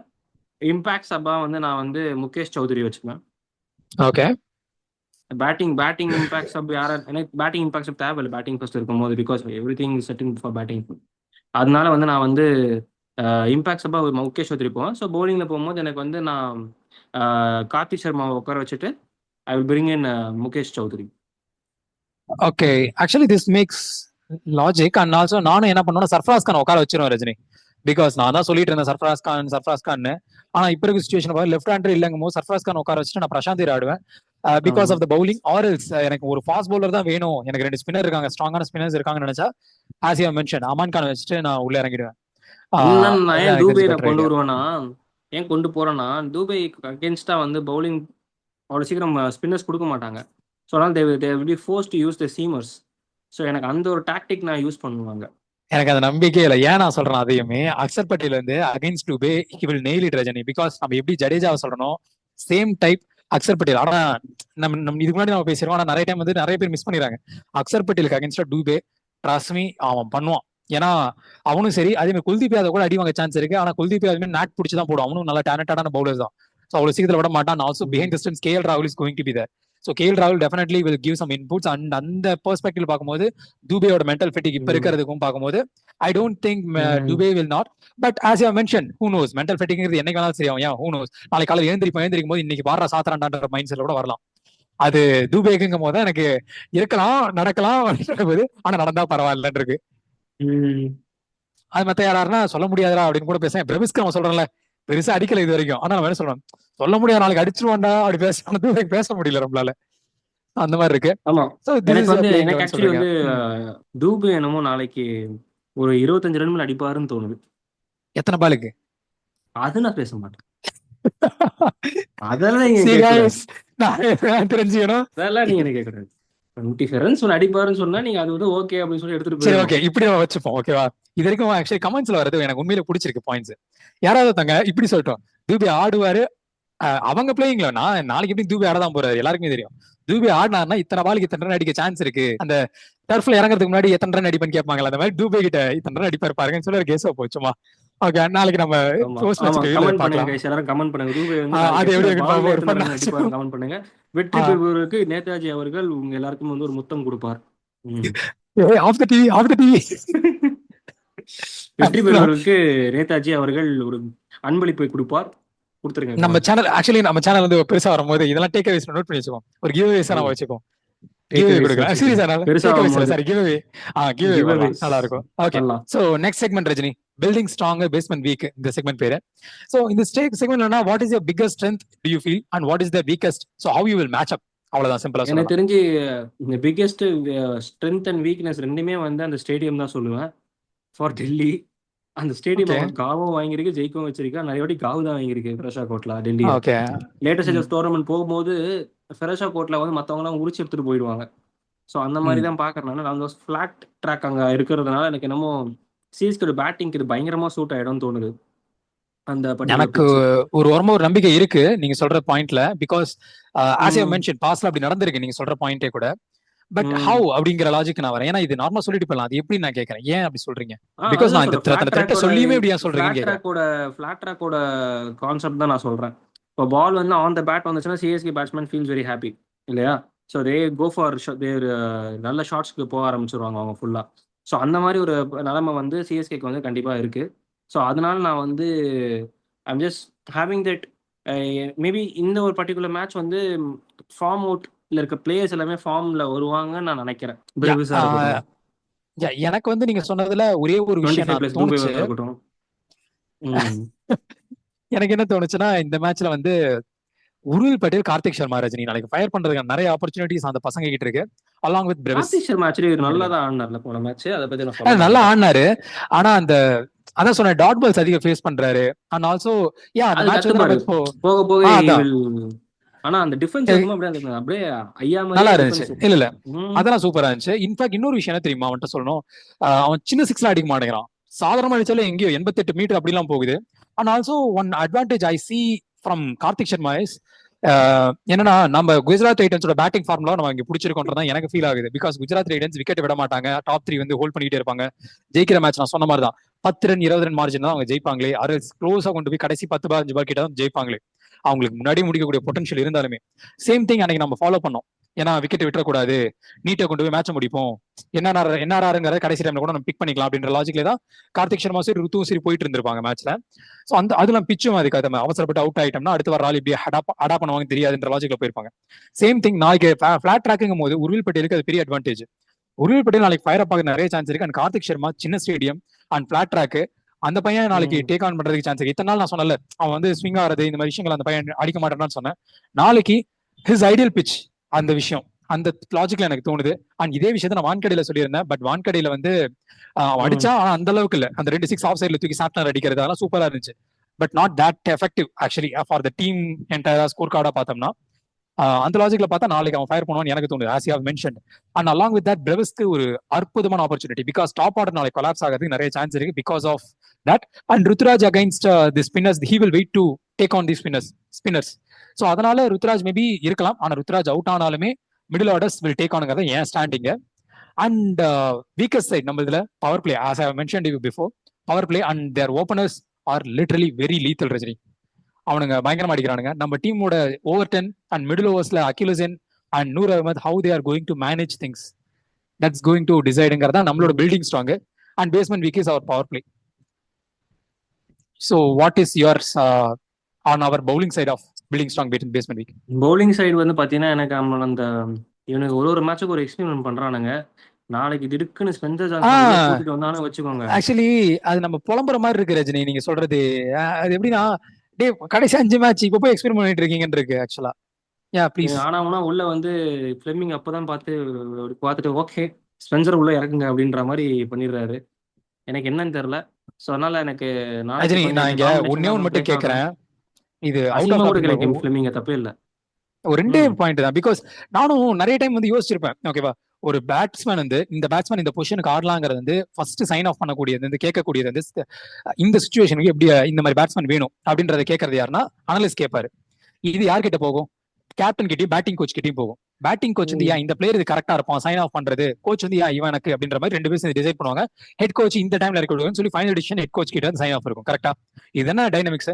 B: இம்பாக்ட் சப்பா வந்து நான் வந்து முகேஷ் சௌத்ரி வச்சுப்பேன்.
A: ஓகே,
B: பேட்டிங் இம்பாக்ட் சப் யார எனக்கு பேட்டிங் இம்பாக்ட் சப் தேவையில்லை பேட்டிங் ஃபர்ஸ்ட் இருக்கும்போது. Because every thing is setting for batting. அதனால வந்து நான் வந்து இம்பாக்ட் சப்பா முகேஷ் சௌத்ரி போவேன். ஸோ பவுலிங்ல போகும்போது எனக்கு வந்து நான் கார்த்திக் சர்மாவை உட்கார வச்சுட்டு I will bring in Mukesh Choudhary.
A: Okay, actually this makes logic. And also நானும் என்ன பண்ணுவேன்னா சர்ஃப்ராஸ் கான் உட்கார வச்சிருவேன் ரஜினி. பிகாஸ் நான் தான் சொல்லிட்டு இருந்தேன் சர்ஃப்ராஸ் கான். ஆனா இப்ப இருக்க சிச்சுவேஷன் பார்த்து லெஃப்ட் ஹேண்டர் இல்லங்கும் போது சர்ஃப்ராஸ் கான் உட்கார வச்சுட்டு நான் பிரசாந்த் வீர் ஆடுவேன். Because of the bowling or else எனக்கு ஒரு ஃபாஸ்ட் பவுலர் தான் வேணும். எனக்கு 2 ஸ்பின்னர் இருக்காங்க, ஸ்ட்ராங்கான ஸ்பின்னர்ஸ் இருக்காங்கன்னு நினைச்சா as you mention Aman Khan வச்சுட்டு நான் உள்ள இறங்கிடுவேன்.
B: நான் ஏன் டூபேல கொண்டு வருவேன்னா, ஏன் கொண்டு போறேன்னா டூபே அகேன்ஸ்டா வந்து பவுலிங் அவ்வளவு சீக்கிரம் ஸ்பின்னர்ஸ் கொடுக்க மாட்டாங்க. ஸோ அதனால் they will be force to use the seamers. So எனக்கு அந்த ஒரு டாக்டிக் நான் யூஸ் பண்ணுவாங்க.
A: எனக்கு அந்த நம்பிக்கையே இல்லை. ஏன் நான் சொல்றேன் அதையுமே, அக்சர் பட்டேல் வந்து against Dube he will nail it Rajini. Because நம்ம எப்படி ஜடேஜாவை சொல்றோம் சேம் டைப் அக்சர் பட்டேல். ஆனா நம்ம இதுக்கு முன்னாடி நம்ம பேசிடுவோம், ஆனா நிறைய டைம் வந்து நிறைய பேர் மிஸ் பண்ணிடுறாங்க. அக்சர் பட்டேலுக்கு அகைன்ஸ்டா டூபே ட்ரஸ்ட் அவன் பண்ணுவான். ஏன்னா அவனும் சரி, அதே மாதிரி குல்தீப் யாதவ் கூட அடி வாங்க சான்ஸ் இருக்கு. ஆனா குல்தீப் யாதவ் நாட் பிடிச்சி தான் போடும். அவனும் நல்ல டேலண்டடான பவுலர்ஸ் தான். ஸோ அவ்வளவு சீக்கிரத்தில் விட மாட்டான். ஆல்சோ பிஹைண்ட் டிஸ்டன்ஸ் கேஎல் ராகுல் is going to be there. So KL ராகுல் definitely will give some inputs. And அந்த பெர்ஸ்பெக்டிவ் பார்க்கும்போது தூபேயோட மென்டல் ஃபிட்டிக் இப்ப இருக்கிறதுக்கும் பார்க்கும்போது ஐ don't think Dube will not. But as you mention, who knows, mental ஃபிட்டிங்கிறது என்னைக்கு வேணாலும் சரியாகும். ஏன் ஹூ நோஸ், நாளைக்கு காலையில் எழுந்திருக்கும் போது இன்னைக்கு பாரா சாத்திராண்டான்ற மைண்ட் செட்ல கூட வரலாம். அது தூபேக்குங்கும் போது எனக்கு இருக்கலாம், நடக்கலாம், ஆனா நடந்தா பரவாயில்லன்னு இருக்கு. அது மத்த யாராருன்னா சொல்ல முடியாதா அப்படின்னு கூட பேசுறேன். பிரமிஸ்க்கு அவன் சொல்றேன்ல, பெருசா அடிக்கல இது வரைக்கும். ஆனா நம்ம என்ன சொல்றோம், சொல்ல முடியாது நாளைக்கு அடிச்சிருவான்டா அப்படி பேச முடியல நம்மளால. அந்த மாதிரி இருக்கு.
B: ஆமா,
A: So this
B: எனக்கு
A: is a
B: வந்து
A: playing
B: எனக்கு
A: eleven
B: ஆக்சுவலி
A: சொல்றீங்க.
B: வந்து தூபே என்னமோ நாளைக்கு ஒரு 25 ரன் மேல அடிப்பாருன்னு தோணுது.
A: எத்தனை பாலுக்கு?
B: அது நான் பேச மாட்டேன். அதெல்லாம் நீங்க
A: See
B: கேட்கக்கூடாது.
A: guys, நான் தெரிஞ்சுக்கணும்.
B: அதெல்லாம் நீங்க என்ன கேட்கக்கூடாது. 25 ரன்ஸ் ஒன்று அடிப்பாருன்னு சொன்னா நீங்க அது வந்து ஓகே அப்படின்னு சொல்லி எடுத்துட்டு
A: சரி,
B: போயிடணும்.
A: ஓகே, இப்படி நம்ம வச்சுப்போம். ஓகேவா? இது வரைக்கும் ஆக்சுவலி கமெண்ட்ஸ்ல வரது எனக்கு உண்மையில பிடிச்சிருக்கு பாயிண்ட்ஸ். யாராவது தங்க இப்படி சொல்லிட்டோம், தூபே ஆடுவாரு. அவங்க பிளேயிங்ல நான் நாளைக்கு எப்படி தூபே ஆடதான் போறாரு எல்லாருக்குமே தெரியும். தூபே ஆடினாருன்னா இத்தனை பாலுக்கு இத்தனை ரன் அடிக்க சான்ஸ் இருக்கு. அந்த டர்ஃப்ல இறங்குறதுக்கு முன்னாடி எத்தனை ரன் அடிப்பேன்னு கேட்பாங்கல்ல, அந்த மாதிரி தூபே கிட்ட இத்தனை ரன் அடிப்பாரு பாருங்கன்னு சொல்லி ஒரு கேஸா போச்சுமா. ஓகே, நாளைக்கு நம்ம
B: ஆமா
A: போஸ்ட்
B: ஆமா
A: மேட்ச்
B: கமெண்ட் பண்ணுங்க
A: பார்க்கலாம்.
B: guys. எல்லாரும் கமெண்ட் பண்ணுங்க. தூபே வந்து
A: அது
B: நாளைக்கு
A: எப்படி
B: எத்தனை
A: இருக்கு
B: பால்ல
A: ஒரு
B: எத்தனை
A: fun
B: ரன்
A: match.
B: அடிப்பாரு கமெண்ட் பண்ணுங்க. வெற்றி பெறுவதற்கு நேதாஜி அவர்கள் உங்க எல்லாருக்கும் வந்து ஒரு முத்தம் கொடுப்பார்.
A: Of the TV, of the TV.
B: வெற்றி பெறுவதற்கு நேதாஜி அவர்கள் ஒரு அன்பளிப்பை கொடுப்பார். கொடுத்துருங்க.
A: நம்ம சேனல் ஆக்சுவலி நம்ம சேனல் வந்து பெருசா வரும்போது இதெல்லாம் டேக் அவேஸ் நோட் பண்ணி வச்சுக்கோம். ஒரு கிவ் அவேஸா நம்ம வச்சுக்கோம். கிவ்அவே கொடுக்கலாம். சீரியஸா சாரி கிவ்அவே. கிவ்அவே நல்லா இருக்கும். Okay, so next segment Rajini, building strong basement week. இந்த செக்மெண்ட் பேரு. சோ இந்த செக்மெண்ட்லனா what is your biggest strength to you feel and what is the weakest, so how you will match up. அவ்வளவுதான், சிம்பிளா சொல்லலாம்.
B: எனக்கு தெரிஞ்சு இந்த பிக்கெஸ்ட் ஸ்ட்ரென்த் அண்ட் வீக்னஸ் ரெண்டுமே வந்து அந்த ஸ்டேடியம் தான் சொல்லுவேன். ஃபார் டெல்லி அந்த ஸ்டேடியம் காவும் வாங்கியிருக்கு, ஜெயிக்கவும் வச்சிருக்கா. நிறைய வாட்டி காவு தான் வாங்கியிருக்கு ஃபெரோஷா கோட்ல டெல்லி.
A: ஓகே,
B: லேட்டஸ்ட் டோர்னமெண்ட் போகும்போது ஃபெரோஷா கோட்ல வந்து மற்றவங்களாம் உரிச்சு எடுத்துட்டு போயிடுவாங்க. ஸோ அந்த மாதிரி தான் பார்க்கறனால அந்த ஃபிளாட் ட்ராக் அங்கே இருக்கிறதுனால எனக்கு என்னமோ சிஎஸ்கே பேட்டிங்க்கு இது பயங்கரமா சூட் ஆயிடும்னு தோணுது. அந்த
A: எனக்கு ஒரு நம்பிக்கை இருக்கு நீங்க சொல்ற பாயிண்ட்ல. பிகாஸ் ஆஸ் யூ மென்ஷன் பாஸ்ல அப்படி நடந்திருக்கு நீங்க சொல்ற பாயிண்டே கூட. பட் ஹவ் அப்படிங்கிற லாஜிக் நான் வரேன். ஏன்னா இது நார்மலா சொல்லிட்டு போயிடலாம், அது எப்படி நான் கேட்கறேன், ஏன் அப்படி சொல்றீங்க? பிகாஸ் நான் இந்த த்ரெட்டை சொல்லியுமே இப்படி ஏன் சொல்றீங்க?
B: ஃபிளாட் ட்ராக்கோட கான்செப்ட் தான் நான் சொல்றேன். இப்போ பால் வந்து ஆன் த பேட் வந்துச்சுன்னா CSK batsman feels very happy இல்லையா? So they go for their நல்ல ஷாட்ஸ்க்கு போக ஆரம்பிச்சிருவாங்க அவங்க ஃபுல்லாக. ஸோ அந்த மாதிரி ஒரு நிலைமை வந்து சிஎஸ்கேக்கு வந்து கண்டிப்பாக இருக்குது. ஸோ அதனால நான் வந்து I'm just having that maybe இந்த ஒரு பர்டிகுலர் மேட்ச் வந்து ஃபார்ம் அவுட்ல இருக்க பிளேயர்ஸ் எல்லாமே ஃபார்ம்ல வருவாங்கன்னு நான் நினைக்கிறேன்.
A: எனக்கு வந்து நீங்க சொன்னதுல ஒரே ஒரு விஷயம்
B: இருக்கட்டும்.
A: எனக்கு என்ன தோணுச்சுன்னா, இந்த மேட்ச்ல வந்து உருவில் பட்டேல், கார்த்திக் சர்மா, ரஜினி நாளைக்கு ஃபயர் பண்றதுக்கு நிறைய ஆப்பர்ச்சுனிட்டிஸ் அந்த பசங்க கிட்ட இருக்கு. Along with Brevis.
B: Karthik Sharma actually நல்லா தான் ஆடினார்ல போன மேட்ச். அத பத்தி நான் சொல்றேன்.
A: நல்லா ஆடினாரு. ஆனா அந்த அதான் சொன்ன டாட் பால்ஸ் அதிக ஃபேஸ் பண்றாரு. அண்ட் ஆல்சோ அந்த மேட்ச் வந்து
B: போக போக ஆனா அந்த டிஃபென்ஸ் அப்படியே ஐயா மாதிரி
A: நல்லா இருந்துச்சு. இல்ல அதெல்லாம் சூப்பரா இருந்துச்சு. இன்ஃபேக்ட் இன்னொரு விஷயம் என்ன தெரியுமா அவன்கிட்ட சொல்லணும், அவன் சின்ன சிக்ஸ்ல அடிக்க மாட்டேங்கிறான். சாதாரணமா அடிச்சாலும் எங்கேயோ 88 மீட்டர் அப்படிலாம் போகுது. And also one advantage I see from Karthik Sharma is என்னன்னா, நம்ம குஜராத் டைட்டன்ஸோட பேட்டிங் ஃபார்முலா நம்ம இங்க பிடிச்சிருக்கோன்றதான் எனக்கு ஃபீல் ஆகுது. பிகாஸ் குஜராத் டைட்டன்ஸ் விக்கெட் விட மாட்டாங்க, டாப் 3 வந்து ஹோல்ட் பண்ணிட்டே இருப்பாங்க. ஜெயிக்கிற மேட்ச் நான் சொன்ன மாதிரி தான் 10 ரன் 20 ரன் மார்ஜின் தான் அவங்க ஜெயிப்பாங்களே. அது க்ளோஸா கொண்டு போய் கடைசி 10-15 பால் கிட்ட தான் ஜெயிப்பாங்களே. அவங்களுக்கு முன்னாடி முடிக்கக்கூடிய பொட்டன்ஷியல் இருந்தாலுமே சேம் திங் அன்னைக்கு நம்ம ஃபாலோ பண்ணோம். ஏன்னா விக்கெட் விட்டுறக்கூடாது, நீட்டை கொண்டு போய் மேட்சை முடிப்போம், என்ன கடைசி டைம்ல கூட நம்ம பிக் பண்ணிக்கலாம் அப்படின்ற லாஜிக்ல தான் கார்த்திக் சர்மா சரி ருத்துவும் சரி போயிட்டு இருந்திருப்பாங்க மேட்ச்ல. ஸோ அந்த அதெல்லாம் பிச்சும் அதுக்கு அவசரப்பட்டு அவுட் ஆயிட்டோம்னா அடுத்து வர ஆள் இப்படி அடா பண்ணுவாங்க தெரியாதுன்ற லாஜிக்ல போயிருப்பாங்க. சேம் திங் நாளைக்கு ஃபிளாட் ட்ராக்கிங் போது உருவில் பட்டேலுக்கு அது பெரிய அட்வான்டேஜ். உருவில் பட்டேல் நாளைக்கு ஃபயர் அப் ஆக நிறைய சான்ஸ் இருக்கு. அண்ட் கார்த்திக் சர்மா சின்ன ஸ்டேடியம் அண்ட் ஃபிளாட் ட்ராக், அந்த பையன் நாளைக்கு டேக் ஆன் பண்றதுக்கு சான்ஸ் இருக்கு. இத்தனை நாள் நான் சொன்னல அவன் வந்து ஸ்விங் ஆறது இந்த மாதிரி விஷயங்கள் அந்த பையன் அடிக்க மாட்டான்னு சொன்னேன். நாளைக்கு ஹிஸ் ஐடியல் பிச் அந்த விஷயம் அந்த லாஜிக்ல எனக்கு தோணுது. அண்ட் இதே விஷயத்த நான் வான்கடையில சொல்லியிருந்தேன். பட் வான்கடையில வந்து அடிச்சா ஆனா அந்த அளவுக்கு இல்ல. அந்த 2 6 ஆஃப் சைட்ல தூக்கி சாப்டர் அடிக்கிறது அதெல்லாம் சூப்பரா இருந்துச்சு. But not that effective actually for the team என்டையரா ஸ்கோர் கார்டா பார்த்தோம்னா. அந்த லாஜிக்ல பார்த்தா நாளைக்கு அவன் ஃபயர் பண்ணுவான்னு எனக்கு தோணுது, as you have mention. And along with that பிரவிஸ்க்கு ஒரு அற்புதமான ஆப்பர்ச்சுனிட்டி, பிகாஸ் டாப் ஆர்டர் நாளைக்கு கொலாப்ஸ் ஆகிறதுக்கு நிறைய சான்ஸ் இருக்கு because of that. And Ruturaj against the spinners, he will wait to take on the spinners. So அதனால ருத்ராஜ் மேபி இருக்கலாம், ஆனா ருத்ராஜ் அவுட் ஆனாலுமே மிடில் ஆர்டர்ஸ் வில் டேக் ஆனுங்கிறத ஏன் ஸ்டாண்டிங்க. அண்ட் வீக்கஸ்ட் சைட் நம்ம இதுல power play, as I mention you before, power play and their openers are literally very lethal Rajini. அவனுங்க பயங்கரமா அடிக்கிறானுங்க. நம்ம டீமோட ஓவர் 10 அண்ட் மிடில் ஓவர்ஸ்ல Akeal Hosein and Noor Ahmad, how they are going to manage things, that's going to டிசைடுங்கிறதா நம்மளோட building strong. And basement weak is our power play. So what is yours on our bowling side of building strong basement weak?
B: Bowling side வந்து பார்த்தீங்கன்னா எனக்கு அந்த இவனுக்கு ஒரு மேட்சுக்கு ஒரு experiment பண்றானுங்க. நாளைக்கு திடுக்குன்னு ஸ்பென்சர் ஜான்சன் உள்ள கூட்டிட்டு வந்தானு வச்சுக்கோங்க.
A: ஆக்சுவலி அது நம்ம புலம்புற மாதிரி இருக்கு ரஜினி நீங்க சொல்றது. அது எப்படின்னா, டே கடைசி 5 மேட்ச் இப்ப போய் எக்ஸ்பெரிமெண்ட் பண்ணிட்டு இருக்கீங்கன்னு இருக்கு ஆக்சுவலா. யா ப்ளீஸ்.
B: ஆனா உள்ள வந்து ஃபிளெமிங் அப்பதான் பார்த்துட்டு ஓகே ஸ்பென்சர் உள்ள இறக்குங்க அப்படின்ற மாதிரி பண்ணிடுறாரு. எனக்கு என்னன்னு தெரியல. ஸோ அதனால எனக்கு
A: ரஜினி நான் இங்க ஒன்னே ஒன்று மட்டும் கேட்கறேன், இது அவுட்
B: அசிங்கமா
A: ஆஃப்
B: கூட
A: டாபிக்
B: கிடைக்கும் ஃபிளெமிங்க தப்பே இல்லை.
A: ஒரு ரெண்டே பாயிண்ட் தான், பிகாஸ் நானும் நிறைய டைம் வந்து யோசிச்சிருப்பேன். ஓகேவா, ஒரு பேட்ஸ்மேன் வந்து இந்த பேட்ஸ்மேன் இந்த பொசிஷனுக்கு ஆடலாங்கிறது வந்து ஃபர்ஸ்ட் சைன் ஆஃப் பண்ணக்கூடியது வந்து கேட்கக்கூடியது வந்து இந்த சுச்சுவேஷனுக்கு எப்படி இந்த மாதிரி பேட்ஸ்மேன் வேணும் அப்படின்றத கேட்கறது யாருன்னா அனலிஸ்ட் கேட்பாரு. இது யார்கிட்ட போகும்? கேப்டன் கிட்டயும் பேட்டிங் கோச் கிட்டயும் போகும். பேட்டிங் கோச் வந்து ஏன் இந்த பிளேயர் இது கரெக்டா இருப்பான் சைன் ஆஃப் பண்றது, கோச் வந்து ஏன் இவனுக்கு அப்படின்ற மாதிரி 2 பேரும் டிசைட் பண்ணுவாங்க. ஹெட் கோச் இந்த டைம்ல இருக்க சொல்லி ஃபைனல் டிசிஷன் ஹெட் கோச் கிட்ட வந்து சைன் ஆஃப் இருக்கும். கரெக்டா? இது என்ன டைனமிக்ஸ்.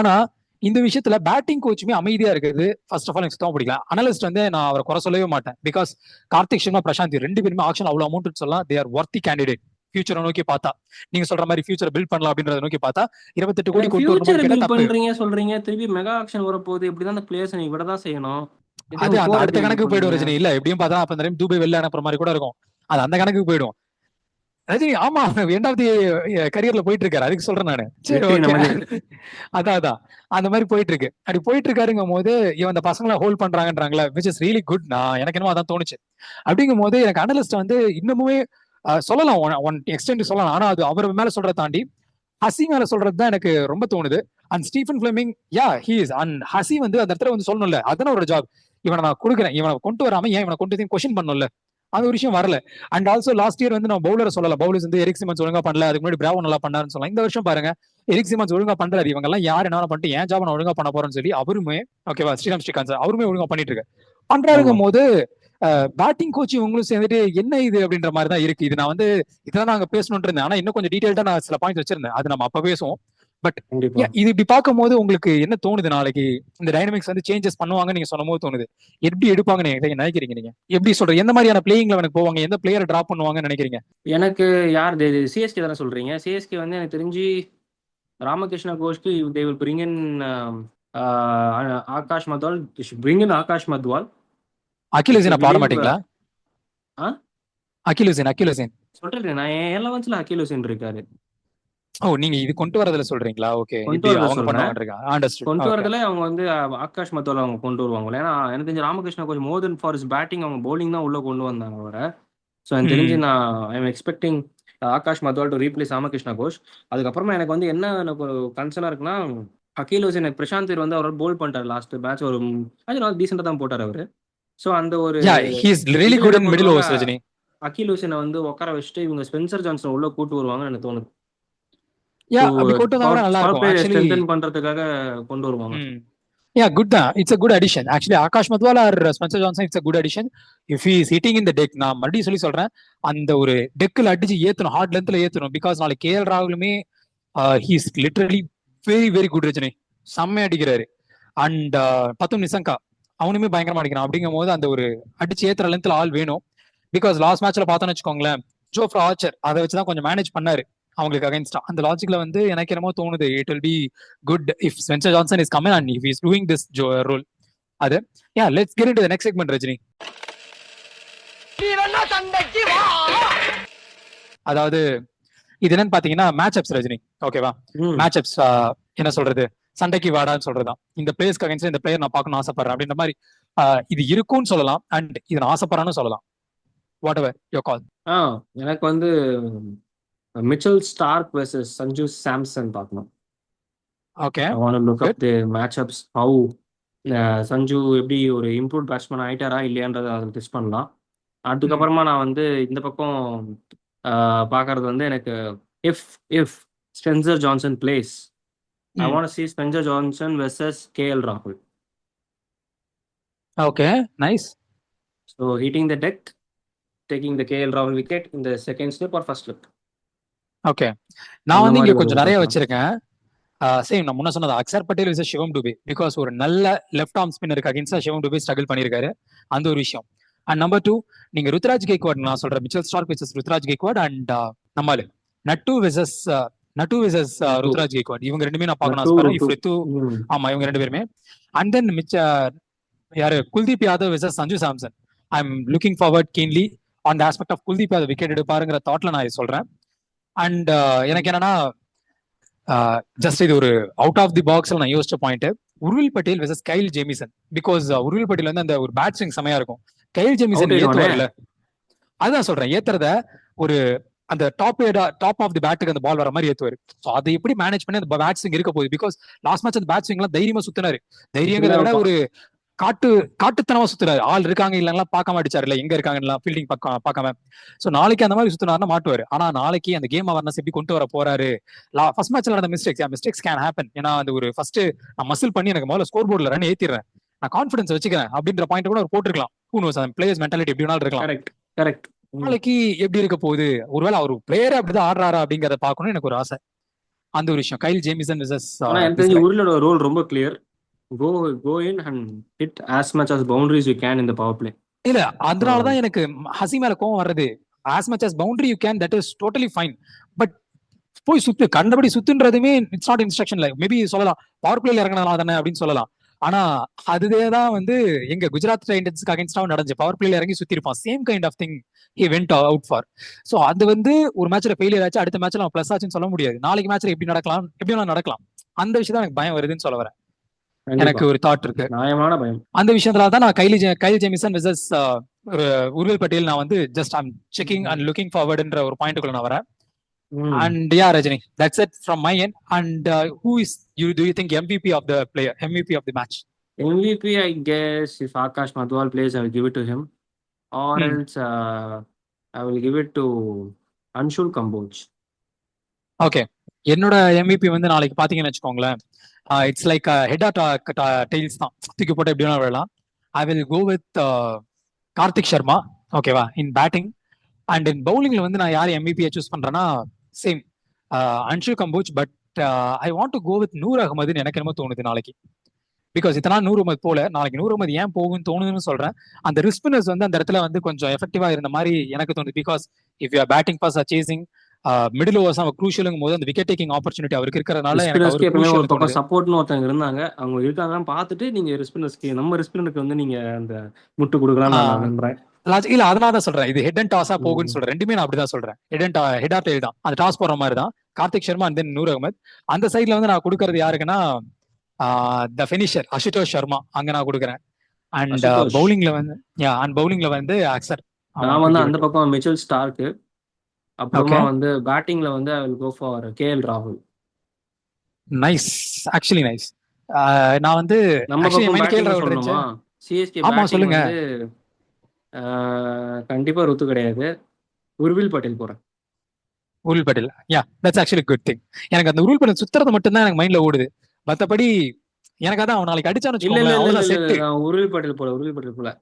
A: ஆனா இந்த விஷயத்துல பேட்டிங் கோச்சுமே அமைதியா இருக்குது. ஃபர்ஸ்ட் ஆஃப் ஆல் எனக்கு சுத்தமா பிடிக்கல. அனலிஸ்ட் வந்து நான் அவரை குறை சொல்லவே மாட்டேன், பிகாஸ் கார்த்திக் சர்மா பிரசாந்த் 2 பேருமே ஆக்ஷன் அவ்வளவு அமௌண்ட் சொல்லலாம், தே ஆர் வொர்த்தி கேண்டிடேட். ஃபியூச்சரை நோக்கி பார்த்தா நீங்க சொல்ற மாதிரி ஃபியூச்சர் பில்ட் பண்ணலாம் அப்படின்றத நோக்கி பார்த்தா 28 கோடி கொண்டு வரணும்
B: பண்றீங்க சொல்றீங்க. திருப்பி மெகா ஆக்ஷன் வரப்போகுது, இப்படிதான் அந்த பிளேயர்ஸ் நீங்க விட தான் செய்யணும்.
A: அது அந்த அடுத்த கணக்கு போயிடும் ரஜினி. இல்ல எப்படியும் பார்த்தா அப்ப இந்த துபாய் வெளில அனுப்புற மாதிரி கூட இருக்கும், அது அந்த கணக்குக்கு போயிடும் ரஜினி. ஆமா, எண்ட் ஆஃப் தி கரியர்ல போயிட்டு இருக்காரு, அதுக்கு சொல்றேன் நானு. சரி ஓகே, அதான் அந்த மாதிரி போயிட்டு இருக்கு. அப்படி போயிட்டு இருக்காருங்கும் போது இவன் அந்த பசங்களை ஹோல்ட் பண்றாங்கன்றாங்களா, விச் இஸ் ரியலி குட். நான் எனக்கு என்னமோ அதான் தோணுச்சு. அப்படிங்கும் போது எனக்கு அனலிஸ்ட் வந்து இன்னமுமே சொல்லலாம், ஒன் எக்ஸ்டென்ட் சொல்லலாம். ஆனா அது அவர் மேல சொல்றத தாண்டி ஹசி மேல சொல்றது தான் எனக்கு ரொம்ப தோணுது. And Stephen Fleming, yeah he is. And Hussey வந்து அந்த இடத்துல வந்து சொல்லணும்ல, அதான ஒரு ஜாப். இவனை நான் கொடுக்குறேன், இவனை கொண்டு வராம ஏன் இவனை கொண்டு கொஸ்டின் பண்ணணும்ல, அந்த ஒரு விஷயம் வரல. அண்ட் ஆல்சோ லாஸ்ட் இயர் வந்து நான் பவுலரை சொல்லல, பவுலர்ஸ் வந்து எரிக் சிமன்ஸ் ஒழுங்கா பண்ணல, அதுக்கு முன்னாடி பிராவோ நல்லா பண்ணாருன்னு சொல்லலாம். இந்த வருஷம் பாருங்க, எரிக் சிமன்ஸ் ஒழுங்கா பண்றாரு. இவங்க எல்லாம் யார் என்ன பண்ணிட்டு ஏன் ஜாப் நான் ஒழுங்கா பண்ண போறேன்னு சொல்லி அவருமே, ஓகேவா, ஸ்ரீகாந்த் சார் அவருமே ஒழுங்கா பண்ணிட்டு இருக்கு. பண்றாருங்கும் போது பேட்டிங் கோச் இவங்களும் சேர்ந்துட்டு என்ன இது அப்படின்ற மாதிரி தான் இருக்கு. இது நான் வந்து இதெல்லாம் நாங்க பேசணும்னு இருந்தேன், ஆனா இன்னும் கொஞ்சம் டீடைல்டா நான் சில பாயிண்ட்ஸ் வச்சிருந்தேன், அது நம்ம அப்ப பேசுவோம். பட் இது இப்படி பார்க்கும் போது உங்களுக்கு என்ன தோணுது, நாளைக்கு இந்த டைனமிக்ஸ் வந்து சேஞ்சஸ் பண்ணுவாங்கன்னு நீங்க சொன்ன போது தோணுது, எப்படி எடுப்பாங்கன்னு நினைக்கிறீங்க நீங்க? எப்படி சொல்றீங்க, எந்த மாதிரியான பிளேயிங்ல எனக்கு போவாங்க, எந்த பிளேயரை டிராப் பண்ணுவாங்கன்னு நினைக்கிறீங்க?
B: எனக்கு யார் சிஎஸ்கே தானே சொல்றீங்க? சிஎஸ்கே வந்து எனக்கு தெரிஞ்சு Ramakrishna கோஷ்க்கு they will bring in Akash Madhwal, bring in Akash Madhwal.
A: அகில் ஹுசைன் பாட மாட்டீங்களா? அகில் ஹுசைன்
B: சொல்றேன் நான், என் 11ல அகில் ஹுசைன் இருக்காரு.
A: ஓ, நீங்க இது கொண்டு வரதுல சொல்றீங்களா? ஓகே, கொண்டு
B: வரதுல அவங்க வந்து ஆகாஷ் மத்வால் அவங்க கொண்டு வருவாங்க. ஏன்னா எனக்கு தெரிஞ்ச Ramakrishna coach more then for batting, அவங்க பவுலிங் தான் உள்ள கொண்டு வந்தாங்க அவரை. ஸோ எனக்கு தெரிஞ்சு நான் I am expecting Akash Madhwal to replace Ramakrishna Ghosh. அதுக்கப்புறமா எனக்கு வந்து என்ன எனக்கு கன்சர்னா இருக்குன்னா, அகில் ஹுசைன் பிரசாந்த் வந்து அவர் போல் பண்ணிட்டார் லாஸ்ட் மேட்ச், ஒரு டீசெண்டா தான் போட்டார் அவரு. ஸோ அந்த ஒரு அகில் ஹுசைனை வந்து உட்கார வச்சுட்டு இவங்க ஸ்பென்சர் ஜான்சன் உள்ள கூட்டு வருவாங்கன்னு எனக்கு தோணுது. பண்றதுக்காக கொண்டு வருவாங்க.
A: Yeah, good தான். It's a good addition. Actually, Akash Madwal or Spencer Johnson, it's a good addition. If he is hitting in the deck, நான் மறுபடியும் சொல்றேன், அந்த ஒரு டெக்ல அடிச்சு ஏத்தணும், ஹார்ட் லென்த்ல ஏத்தணும். பிகாஸ் நாளைக்கு கேஎல் ராகுலுமே he is literally very very good Rajini, செம்மையா அடிக்கிறாரு. அண்ட் பத்தும் நிசங்கா அவனுமே பயங்கரமா அடிக்கிறான். அப்படிங்கும் போது அந்த ஒரு அடிச்சு ஏத்துற லென்த்ல ஆள் வேணும். பிகாஸ் லாஸ்ட் மேட்ச்ல பார்த்தோன்னு வச்சுக்கோங்களேன், ஜோஃப்ரா ஆர்ச்சர் அதை வச்சுதான் கொஞ்சம் மேனேஜ் பண்ணாரு அவங்களுக்கு அகைன்ஸ்டா. அந்த லாஜிக்ல வந்து எனக்கு என்னமோ தோணுது, it will be good if Spencer Johnson is coming and if is doing this role. அது yeah, let's get into the next segment Rajini. அதாவது இது என்னன்னு பாத்தீங்கன்னா மேட்ச் அப்ஸ் ரஜினி. ஓகேவா, மேட்ச் அப்ஸ் என்ன சொல்றது, சண்டைக்கு வாடான்னு சொல்றதுதான். இந்த பிளேயர்ஸ்க்கு அகைன்ஸ்ட் இந்த பிளேயர் நான் பார்க்கணும் ஆசைப்படுறேன் அப்படின்ற மாதிரி இது இருக்கும்னு சொல்லலாம். அண்ட் இது நான் ஆசைப்படுறேன்னு சொல்லலாம். வாட் எவர் யுவர் கால்.
B: எனக்கு வந்து Mitchell Stark versus Sanju Samson பார்க்கணும்.
A: Okay.
B: I want to look up the matchups, how Sanju எப்படி ஒரு இம்ப்ரூவ் பேட்ஸ்மேன் ஆயிட்டாரா இல்லையான்றதை அதில் டெஸ்ட் பண்ணலாம்.
A: ம்.
B: அதுக்கப்புறமா நான் வந்து இந்த பக்கம் பார்க்கறது வந்து எனக்கு if if Spencer Johnson place ஐ
A: ம்.
B: Want see Spencer Johnson versus KL ராகுல்.
A: Okay. Nice.
B: So heating the tech, taking the KL ராகுல் விக்கெட் இந்த second slip R first slip,
A: okay. நான்
B: அந்த
A: வந்து இங்க
B: மாதிரி ஒரு
A: கொஞ்சம் நிறைய
B: பார்க்கலாம்.
A: வச்சிருக்கேன். சேம் நான் முன்ன சொன்னது அக்ஷர் பட்டேல் விசஸ் சிவம் டுபே. பிகாஸ் ஒரு நல்ல லெஃப்ட் ஆர்ம் ஸ்பின்னருக்கு அகேன்ஸ்டா சிவம் டுபே ஸ்ட்ரகிள் பண்ணியிருக்காரு. அந்த ஒரு விஷயம். அண்ட் நம்பர் 2, நீங்க ருத்ராஜ் கெய்க்வாட் நான் சொல்றேன், Mitchell Starc versus Ruturaj Gaikwad and நம்மாலு நட்டு விசஸ்
B: நட்டு
A: ருத்ராஜ் கெய்க்வாட். இவங்க ரெண்டுமே நான் பார்க்கணும்
B: நட்டு
A: ஆசைப்படுறேன்.
B: ருத்து.
A: இஃப் ரித்து, ஆமா இவங்க ரெண்டு பேருமே. அண்ட் தென் மிச்ச யாரு Kuldeep Yadav versus Sanju Samson. I am looking forward keenly on the aspect of Kuldeep Yadav wicket எடுப்பாருங்கிற தாட்ல நான் இதை சொல்றேன். அண்ட் எனக்கு என்னன்னா ஜஸ்ட் இது ஒரு அவுட் ஆஃப் தி பாக்ஸ்ல நான் யோசிச்ச point, Urvil Patel versus Kyle Jamieson. Because Urvil Patel வந்து அந்த ஒரு பேட் ஸ்விங் செமையா இருக்கும். கைல்
B: அவுட்
A: ஜேமிசன்
B: ஆயிடுவானே.
A: ஏத்துவார்ல, அதுதான் சொல்றேன். ஏத்துறத ஒரு அந்த டாப் ஆஃப் தி பேட்டுக்கு அந்த பால் வர மாதிரி ஏத்துவாரு. ஸோ அதை எப்படி மேனேஜ் பண்ணி அந்த பேட் ஸ்விங் இருக்க போகுது. பிகாஸ் லாஸ்ட் மேட்ச் அந்த பேட் ஸ்விங் எல்லாம் தைரியமா சுத்தினாரு. தைரியங்கிறத விட
B: இப்படிதான்
A: ஒரு காட்டுத்தனமா சுத்துறாரு. ஆள் இருக்காங்க இல்லைன்னா பார்க்காம அடிச்சாரு, இல்ல எங்க இருக்காங்க ஃபீல்டிங் பார்க்காம. சோ நாளைக்கு அந்த மாதிரி சுத்தினாருன்னா மாட்டுவாரு. ஆனா நாளைக்கு அந்த கேம் அவர்னஸ் எப்படி கொண்டு வர போறாரு. ஃபர்ஸ்ட் மேட்ச்ல நடந்த மிஸ்டேக்ஸ் கேன் ஹேப்பன். ஏன்னா அந்த ஒரு ஃபர்ஸ்ட் நான் மசில் பண்ணி எனக்கு முதல்ல ஸ்கோர் போர்ட்ல ரன் ஏத்திடுறேன், நான் கான்ஃபிடன்ஸ் வச்சுக்கிறேன் அப்படின்ற பாயிண்ட் கூட அவர் போட்டிருக்கலாம். ஹூ நோஸ், அந்த பிளேயர்ஸ் மென்டாலிட்டி எப்படி வேணாலும் இருக்கலாம்.
B: Correct correct.
A: நாளைக்கு எப்படி இருக்க போகுது, ஒருவேளை அவர் பிளேயரே அப்படிதான் ஆடுறாரா அப்படிங்கறத பார்க்கணும்னு எனக்கு ஒரு ஆசை. அந்த ஒரு விஷயம் கைல் ஜேமிசன் விசஸ்
B: ஆனா எனக்கு
A: திஸ்
B: தெரிஞ்சு
A: கை.
B: உருளோட ரோல் ரொம்ப clear. go in and hit as much as boundaries you can in the power play.
A: இல்ல
B: So
A: அதனாலதான் எனக்கு ஹசி மேல கோவம் வர்றது. as much as boundary you can, that is totally fine. But போய் சுத்து, கண்டபடி சுத்துன்றதுமே it's not instruction. Like maybe சொல்லலாம் பவர் பிளேல இறங்கினா தானே அப்படின்னு சொல்லலாம். ஆனா அதுதான் வந்து எங்க குஜராத் டைட்டன்ஸ்க்கு அகைன்ஸ்டா நடந்துச்சு. பவர் பிளேல இறங்கி சுத்தி இருப்பான். Same kind of thing he went out for. So அது வந்து ஒரு மேட்ச்ல ஃபெயிலியர் ஆச்சு, அடுத்த மேட்ச்ல அவன் பிளஸ் ஆச்சுன்னு சொல்ல முடியாது. நாளைக்கு மேட்ச்ல எப்படி நடக்கலாம், எப்படி வேணாலும் நடக்கலாம். அந்த விஷயம் தான் எனக்கு பயம் வருதுன்னு சொல்ல வரேன்.
B: கண்டிப்பா
A: எனக்கு ஒரு தாட் இருக்கு
B: நியாயமான பயம்.
A: அந்த விஷயத்துல தான் நான் கைல் ஜேமிசன் விசஸ் உருவில் பட்டேல் நான் வந்து just I'm checking and looking ஃபார்வர்டுன்ற ஒரு பாயிண்ட்டுக்குள்ள நான் வரேன். And yeah, Rajani, that's it from my end. And who is do you think MVP of the player, MVP of the match?
B: MVP, I guess if Akash Madhwal plays, I will give it to him. Or else I will give it to Anshul Kamboj.
A: Okay, என்னோட MVP வந்து நாளைக்கு பாத்தீங்கன்னு வச்சுக்கோங்களேன், it's like head or tails தான், தூக்கி போட்டு எப்படி வேணா விடலாம். I will go with Karthik Sharma. ஓகேவா, இன் பேட்டிங். அண்ட் இன் பவுலிங்ல வந்து நான் யார் எம்விபியை சூஸ் பண்றேன்னா same Anshul Kamboj. But I want to go with Noor அகமதுன்னு எனக்கு என்னமோ தோணுது நாளைக்கு. பிகாஸ் இத்தனை நூர் அகமது போல நாளைக்கு நூர் அகமது ஏன் போகும்னு தோணுதுன்னு சொல்றேன். அந்த ரிஸ்பினர்ஸ் வந்து அந்த இடத்துல வந்து கொஞ்சம் எஃபெக்டிவா இருந்த மாதிரி எனக்கு தோணுது. Because if you are batting first or chasing middle overs அவன் க்ரூஷியலுங்கும் போது அந்த விக்கெட் டேக்கிங் ஆப்பர்ச்சுனிட்டி அவருக்கு இருக்கிறதுனால எனக்கு அவர்
B: எப்பவுமே ஒரு
A: க்ரூஷியல்
B: பக்கம்
A: தோணுது.
B: சப்போர்ட்னு ஒருத்தங்க இருந்தாங்க, அவங்க இருக்காங்க பார்த்துட்டு நீங்க ரிஸ்பினர்ஸ்க்கு நம்ம ரிஸ்பினருக்கு வந்து நீங்க அந்த முட்டு கொடுக்கலாம் நான் நம்புறேன்.
A: இல்ல அதனால தான் சொல்றேன், இது ஹெட் அண்ட் டாஸா போகுன்னு சொல்றேன். ரெண்டுமே நான் அப்படிதான் சொல்றேன். ஹெட் ஆர் டெயில் தான், அந்த டாஸ் போற மாதிரி தான். Karthik Sharma and then Noor Ahmad. அந்த சைட்ல வந்து நான் கொடுக்கறது யாருக்குன்னா த ஃபினிஷர் அசுதோஷ் சர்மா அங்க நான் கொடுக்குறேன். அண்ட் பவுலிங்ல வந்து அக்சர்.
B: நான் வந்து அந்த பக்கம் மிச்சல் ஸ்டார்க்கு. அப்புறமா வந்து பேட்டிங்ல வந்து I will go for KL ராகுல்.
A: Nice, actually nice. நான் வந்து
B: நம்ம பக்கம் பேட்டிங் சொல்லணுமா? சிஎஸ்கே பேட்டிங் வந்து கண்டிப்பா ருத்து கிடையாது, உருவில் பட்டேல் போறேன்.
A: உருவில் Patel, yeah that's actually good thing. எனக்கு அந்த உருவில் பட்டேல் சுத்துறது மட்டும் தான் எனக்கு மைண்ட்ல ஓடுது. மத்தபடி எனக்கு அதான் அவன் நாளைக்கு அடிச்சான்னு
B: வச்சுக்கோங்களேன். உருவில் பட்டேல் போல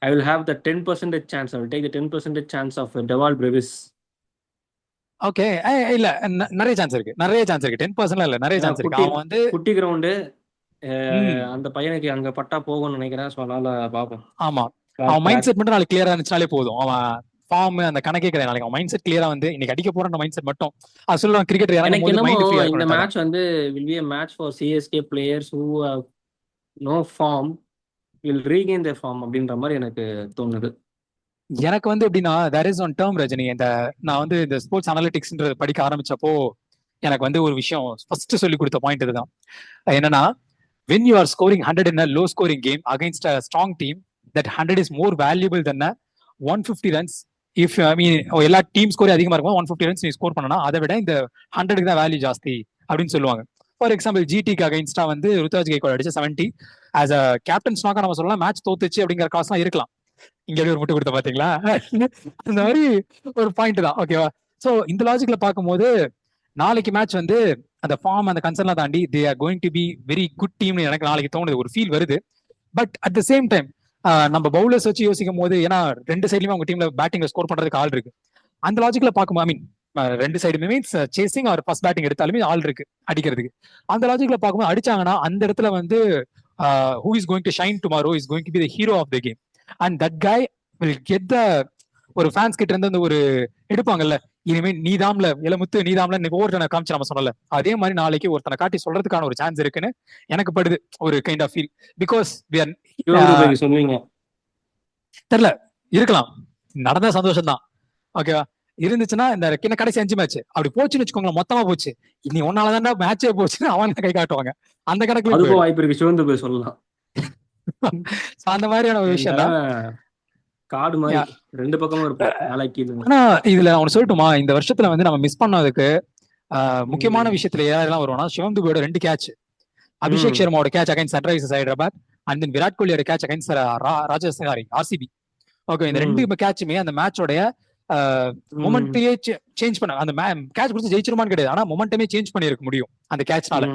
B: I will have the 10% chance. I will take the 10% chance of Dewald Brevis.
A: Okay, இல்ல நிறைய சான்ஸ் இருக்கு 10% இல்ல, நிறைய சான்ஸ் இருக்கு. அவன் வந்து
B: குட்டி கிரவுண்ட், அந்த பையனுக்கு அங்க பட்டா போகும்னு நினைக்கிறேன். சோ அதனால பாப்போம்.
A: ஆமா, அவன் மைண்ட் செட் மட்டும் நாளைக்கு கிளியரா இருந்துச்சாலே போதும். அவன் ஃபார்ம் அந்த கணக்கே கிடையாது. நாளைக்கு அவன் மைண்ட் செட் கிளியரா வந்து இன்னைக்கு அடிக்க போற மைண்ட் செட் மட்டும் அது சொல்லுவான். கிரிக்கெட்
B: எனக்கு என்னமோ இந்த மேட்ச் வந்து will be a match for CSK players who have no form will regain their form அப்படின்ற மாதிரி எனக்கு தோணுது.
A: எனக்கு வந்து எப்படின்னா there is one term Rajini, நான் வந்து இந்த ஸ்போர்ட்ஸ் அனாலிட்டிக்ஸ்ன்றது படிக்க ஆரம்பிச்சப்போ எனக்கு வந்து ஒரு விஷயம் ஃபர்ஸ்ட் சொல்லி கொடுத்த பாயிண்ட் இதுதான். என்னன்னா, when you are scoring 100 in a low scoring game against a strong team, that 100 is more valuable than a 150 runs. If I mean எல்லா டீம் ஸ்கோர் அதிகமா இருக்கும் 150 ரன்ஸ் நீ ஸ்கோர் பண்ணனா அதை விட இந்த 100க்கு தான் வேல்யூ ஜாஸ்தி அப்படின்னு சொல்லுவாங்க. ஃபார் எக்ஸாம்பிள் ஜிடிக்கு அகைன்ஸ்டா வந்து ருத்ராஜ் கைக்வாட் அடிச்ச 70 ஆஸ் அ கேப்டன் ஸ்னாக்கா நம்ம சொல்லலாம் மேட்ச் தோத்துச்சு அப்படிங்கிற காசுலாம் இருக்கலாம். இங்க ஒரு முட்டு கொடுத்த பாத்தீங்களா? அந்த மாதிரி ஒரு பாயிண்ட் தான். ஓகேவா? சோ இந்த லாஜிக்ல பார்க்கும்போது நாளைக்கு மேட்ச் வந்து அந்த ஃபார்ம் அந்த கன்சர்ன்லாம் தாண்டி they are going to be very good டீம்னு எனக்கு நாளைக்கு தோணுது, ஒரு ஃபீல் வருது. But at the same time நம்ம பவுலர்ஸ் வச்சு யோசிக்கும் போது, ஏன்னா ரெண்டு சைட்லயுமே அவங்க டீம்ல பேட்டிங்ல ஸ்கோர் பண்றதுக்கு ஆள் இருக்கு. அந்த லாஜிக்ல பார்க்கும்போது ஐ மீன் ரெண்டு சைடுமே means chasing or first batting எடுத்தாலுமே ஆள் இருக்கு அடிக்கிறதுக்கு. அந்த லாஜிக்ல பார்க்கும்போது அடிச்சாங்கன்னா அந்த இடத்துல வந்து who is going to shine tomorrow is going to be the hero of the game. And that guy will get the ஒரு ஃபேன்ஸ் கிட்ட இருந்து அந்த ஒரு எடுப்பாங்கல்ல, இனிமே நீதாம்ல இளமுத்து நீதாம்ல ஒவ்வொருத்தனை காமிச்சு நம்ம சொல்லல, அதே மாதிரி நாளைக்கு ஒருத்தனை காட்டி சொல்றதுக்கான ஒரு சான்ஸ் இருக்குன்னு எனக்கு படுது, ஒரு கைண்ட் ஆஃப் ஃபீல். பிகாஸ்
B: சொல்லுவீங்க
A: தெரியல, இருக்கலாம், நடந்த சந்தோஷம் தான். ஓகேவா? இருந்துச்சுன்னா இந்த என்ன கடைசி 5 மேட்ச் அப்படி போச்சுன்னு வச்சுக்கோங்களேன், மொத்தமா போச்சு, இனி ஒன்னாலதான் மேட்சே போச்சுன்னு அவங்க கை காட்டுவாங்க. அந்த கணக்குல
B: அதுக்கும் வாய்ப்பு இருக்கு, சிவந்து போய் சொல்லலாம்.
A: அந்த மாதிரியான ஒரு விஷயம் தான்.
B: காடு மாதிரி ரெண்டு பக்கமும் இருக்கும் நாளைக்கு.
A: ஆனா இதுல அவனு சொல்லட்டுமா, இந்த வருஷத்துல வந்து நம்ம மிஸ் பண்ணதுக்கு முக்கியமான விஷயத்துல யாரெல்லாம் வருவானா, சிவம் துபேயோட 2 கேட்ச், அபிஷேக் சர்மாவோட catch against Sunrisers Hyderabad, and then Virat கோலியோட catch against Rajasthan RCB. Okay, இந்த 2 கேட்சுமே அந்த மேட்சோடைய மொமெண்ட்டையே சேஞ்ச் பண்ண, அந்த கேட்ச் கொடுத்து ஜெயிச்சிருமான்னு கிடையாது, ஆனா மொமெண்டமே சேஞ்ச் பண்ணிருக்க முடியும் அந்த கேட்ச்னால.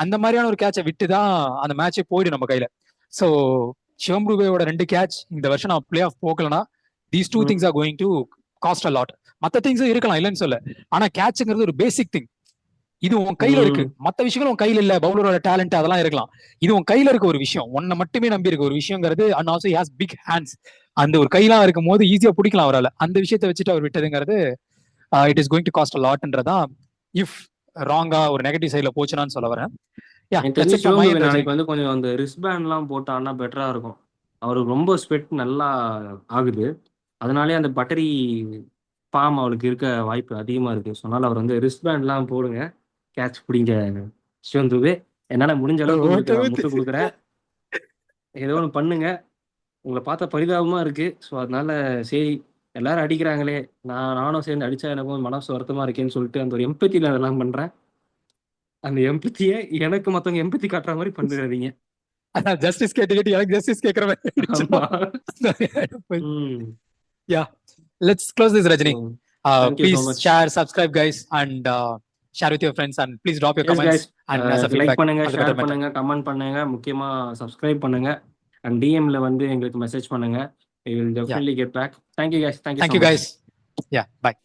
A: அந்த மாதிரியான ஒரு கேட்சை விட்டு தான் அந்த மேட்சே போயிடும் நம்ம கையில. சோ சிவம் துபேயோட 2 கேட்ச் இந்த வருஷம் நான் பிளே ஆஃப் போகலனா these 2 things are going to cost a lot. மத்த திங்ஸும் இருக்கலாம் இல்லைன்னு சொல்ல, ஆனா கேட்ச்ங்கிறது ஒரு பேசிக் திங். இது உன் கையில இருக்கு, மத்த விஷயங்கள் உன் கையில இல்ல, பவுலரோட டேலண்ட் அதெல்லாம் இருக்கலாம், இது உன் கையில இருக்க ஒரு விஷயம், உன்னை மட்டுமே நம்பி இருக்க ஒரு விஷயங்கிறது. And also has big hands, அந்த ஒரு கையெல்லாம் இருக்கும் போது ஈஸியா பிடிக்கலாம் அவரால். அந்த விஷயத்தை வச்சுட்டு அவர் விட்டதுங்கிறது it is going to cost a லாட்ன்றதான் இஃப் ராங்கா ஒரு நெகட்டிவ் சைட்ல போச்சுனான்னு சொல்ல வரேன்.
B: நாளைக்கு வந்து கொஞ்சம் அந்த ரிஸ்பேண்ட் எல்லாம் போட்டான்னா பெட்டரா இருக்கும். அவருக்கு ரொம்ப ஸ்வெட் நல்லா ஆகுது, அதனாலே அந்த பட்டரி ஃபார்ம் அவளுக்கு இருக்க வாய்ப்பு அதிகமா இருக்கு. சொன்னால அவர் வந்து ரிஸ்பேண்ட் எல்லாம் போடுங்க, கேட்ச் பிடிங்க சிவம் துபே, என்னால முடிஞ்ச அளவுக்கு முட்டு கொடுக்குறேன், ஏதோ ஒன்று பண்ணுங்க, உங்களை பார்த்தா பரிதாபமா இருக்கு. ஸோ அதனால சரி எல்லாரும் அடிக்கிறாங்களே, நானும் சேர்ந்து அடிச்சா எனக்கும் மனசு வருத்தமா இருக்கேன்னு சொல்லிட்டு அந்த ஒரு எம்பத்தியில அதெல்லாம் பண்றேன். அந்த எம்பத்தியை எனக்கு மத்தவங்க எம்பத்தி காட்டுற மாதிரி பண்ணிடுறீங்க.
A: ஜஸ்டிஸ் கேட்டு எனக்கு ஜஸ்டிஸ் கேக்குற மாதிரி. Yeah, let's close this Rajini. Please share, subscribe guys, and share with your friends, and please drop your comments and as a feedback.
B: Like பண்ணுங்க, ஷேர் பண்ணுங்க, கமெண்ட் பண்ணுங்க, முக்கியமா subscribe பண்ணுங்க, and DM ல வந்து எங்களுக்கு மெசேஜ் பண்ணுங்க. We will definitely get back. Thank you guys.
A: Thank you guys. Yeah, bye.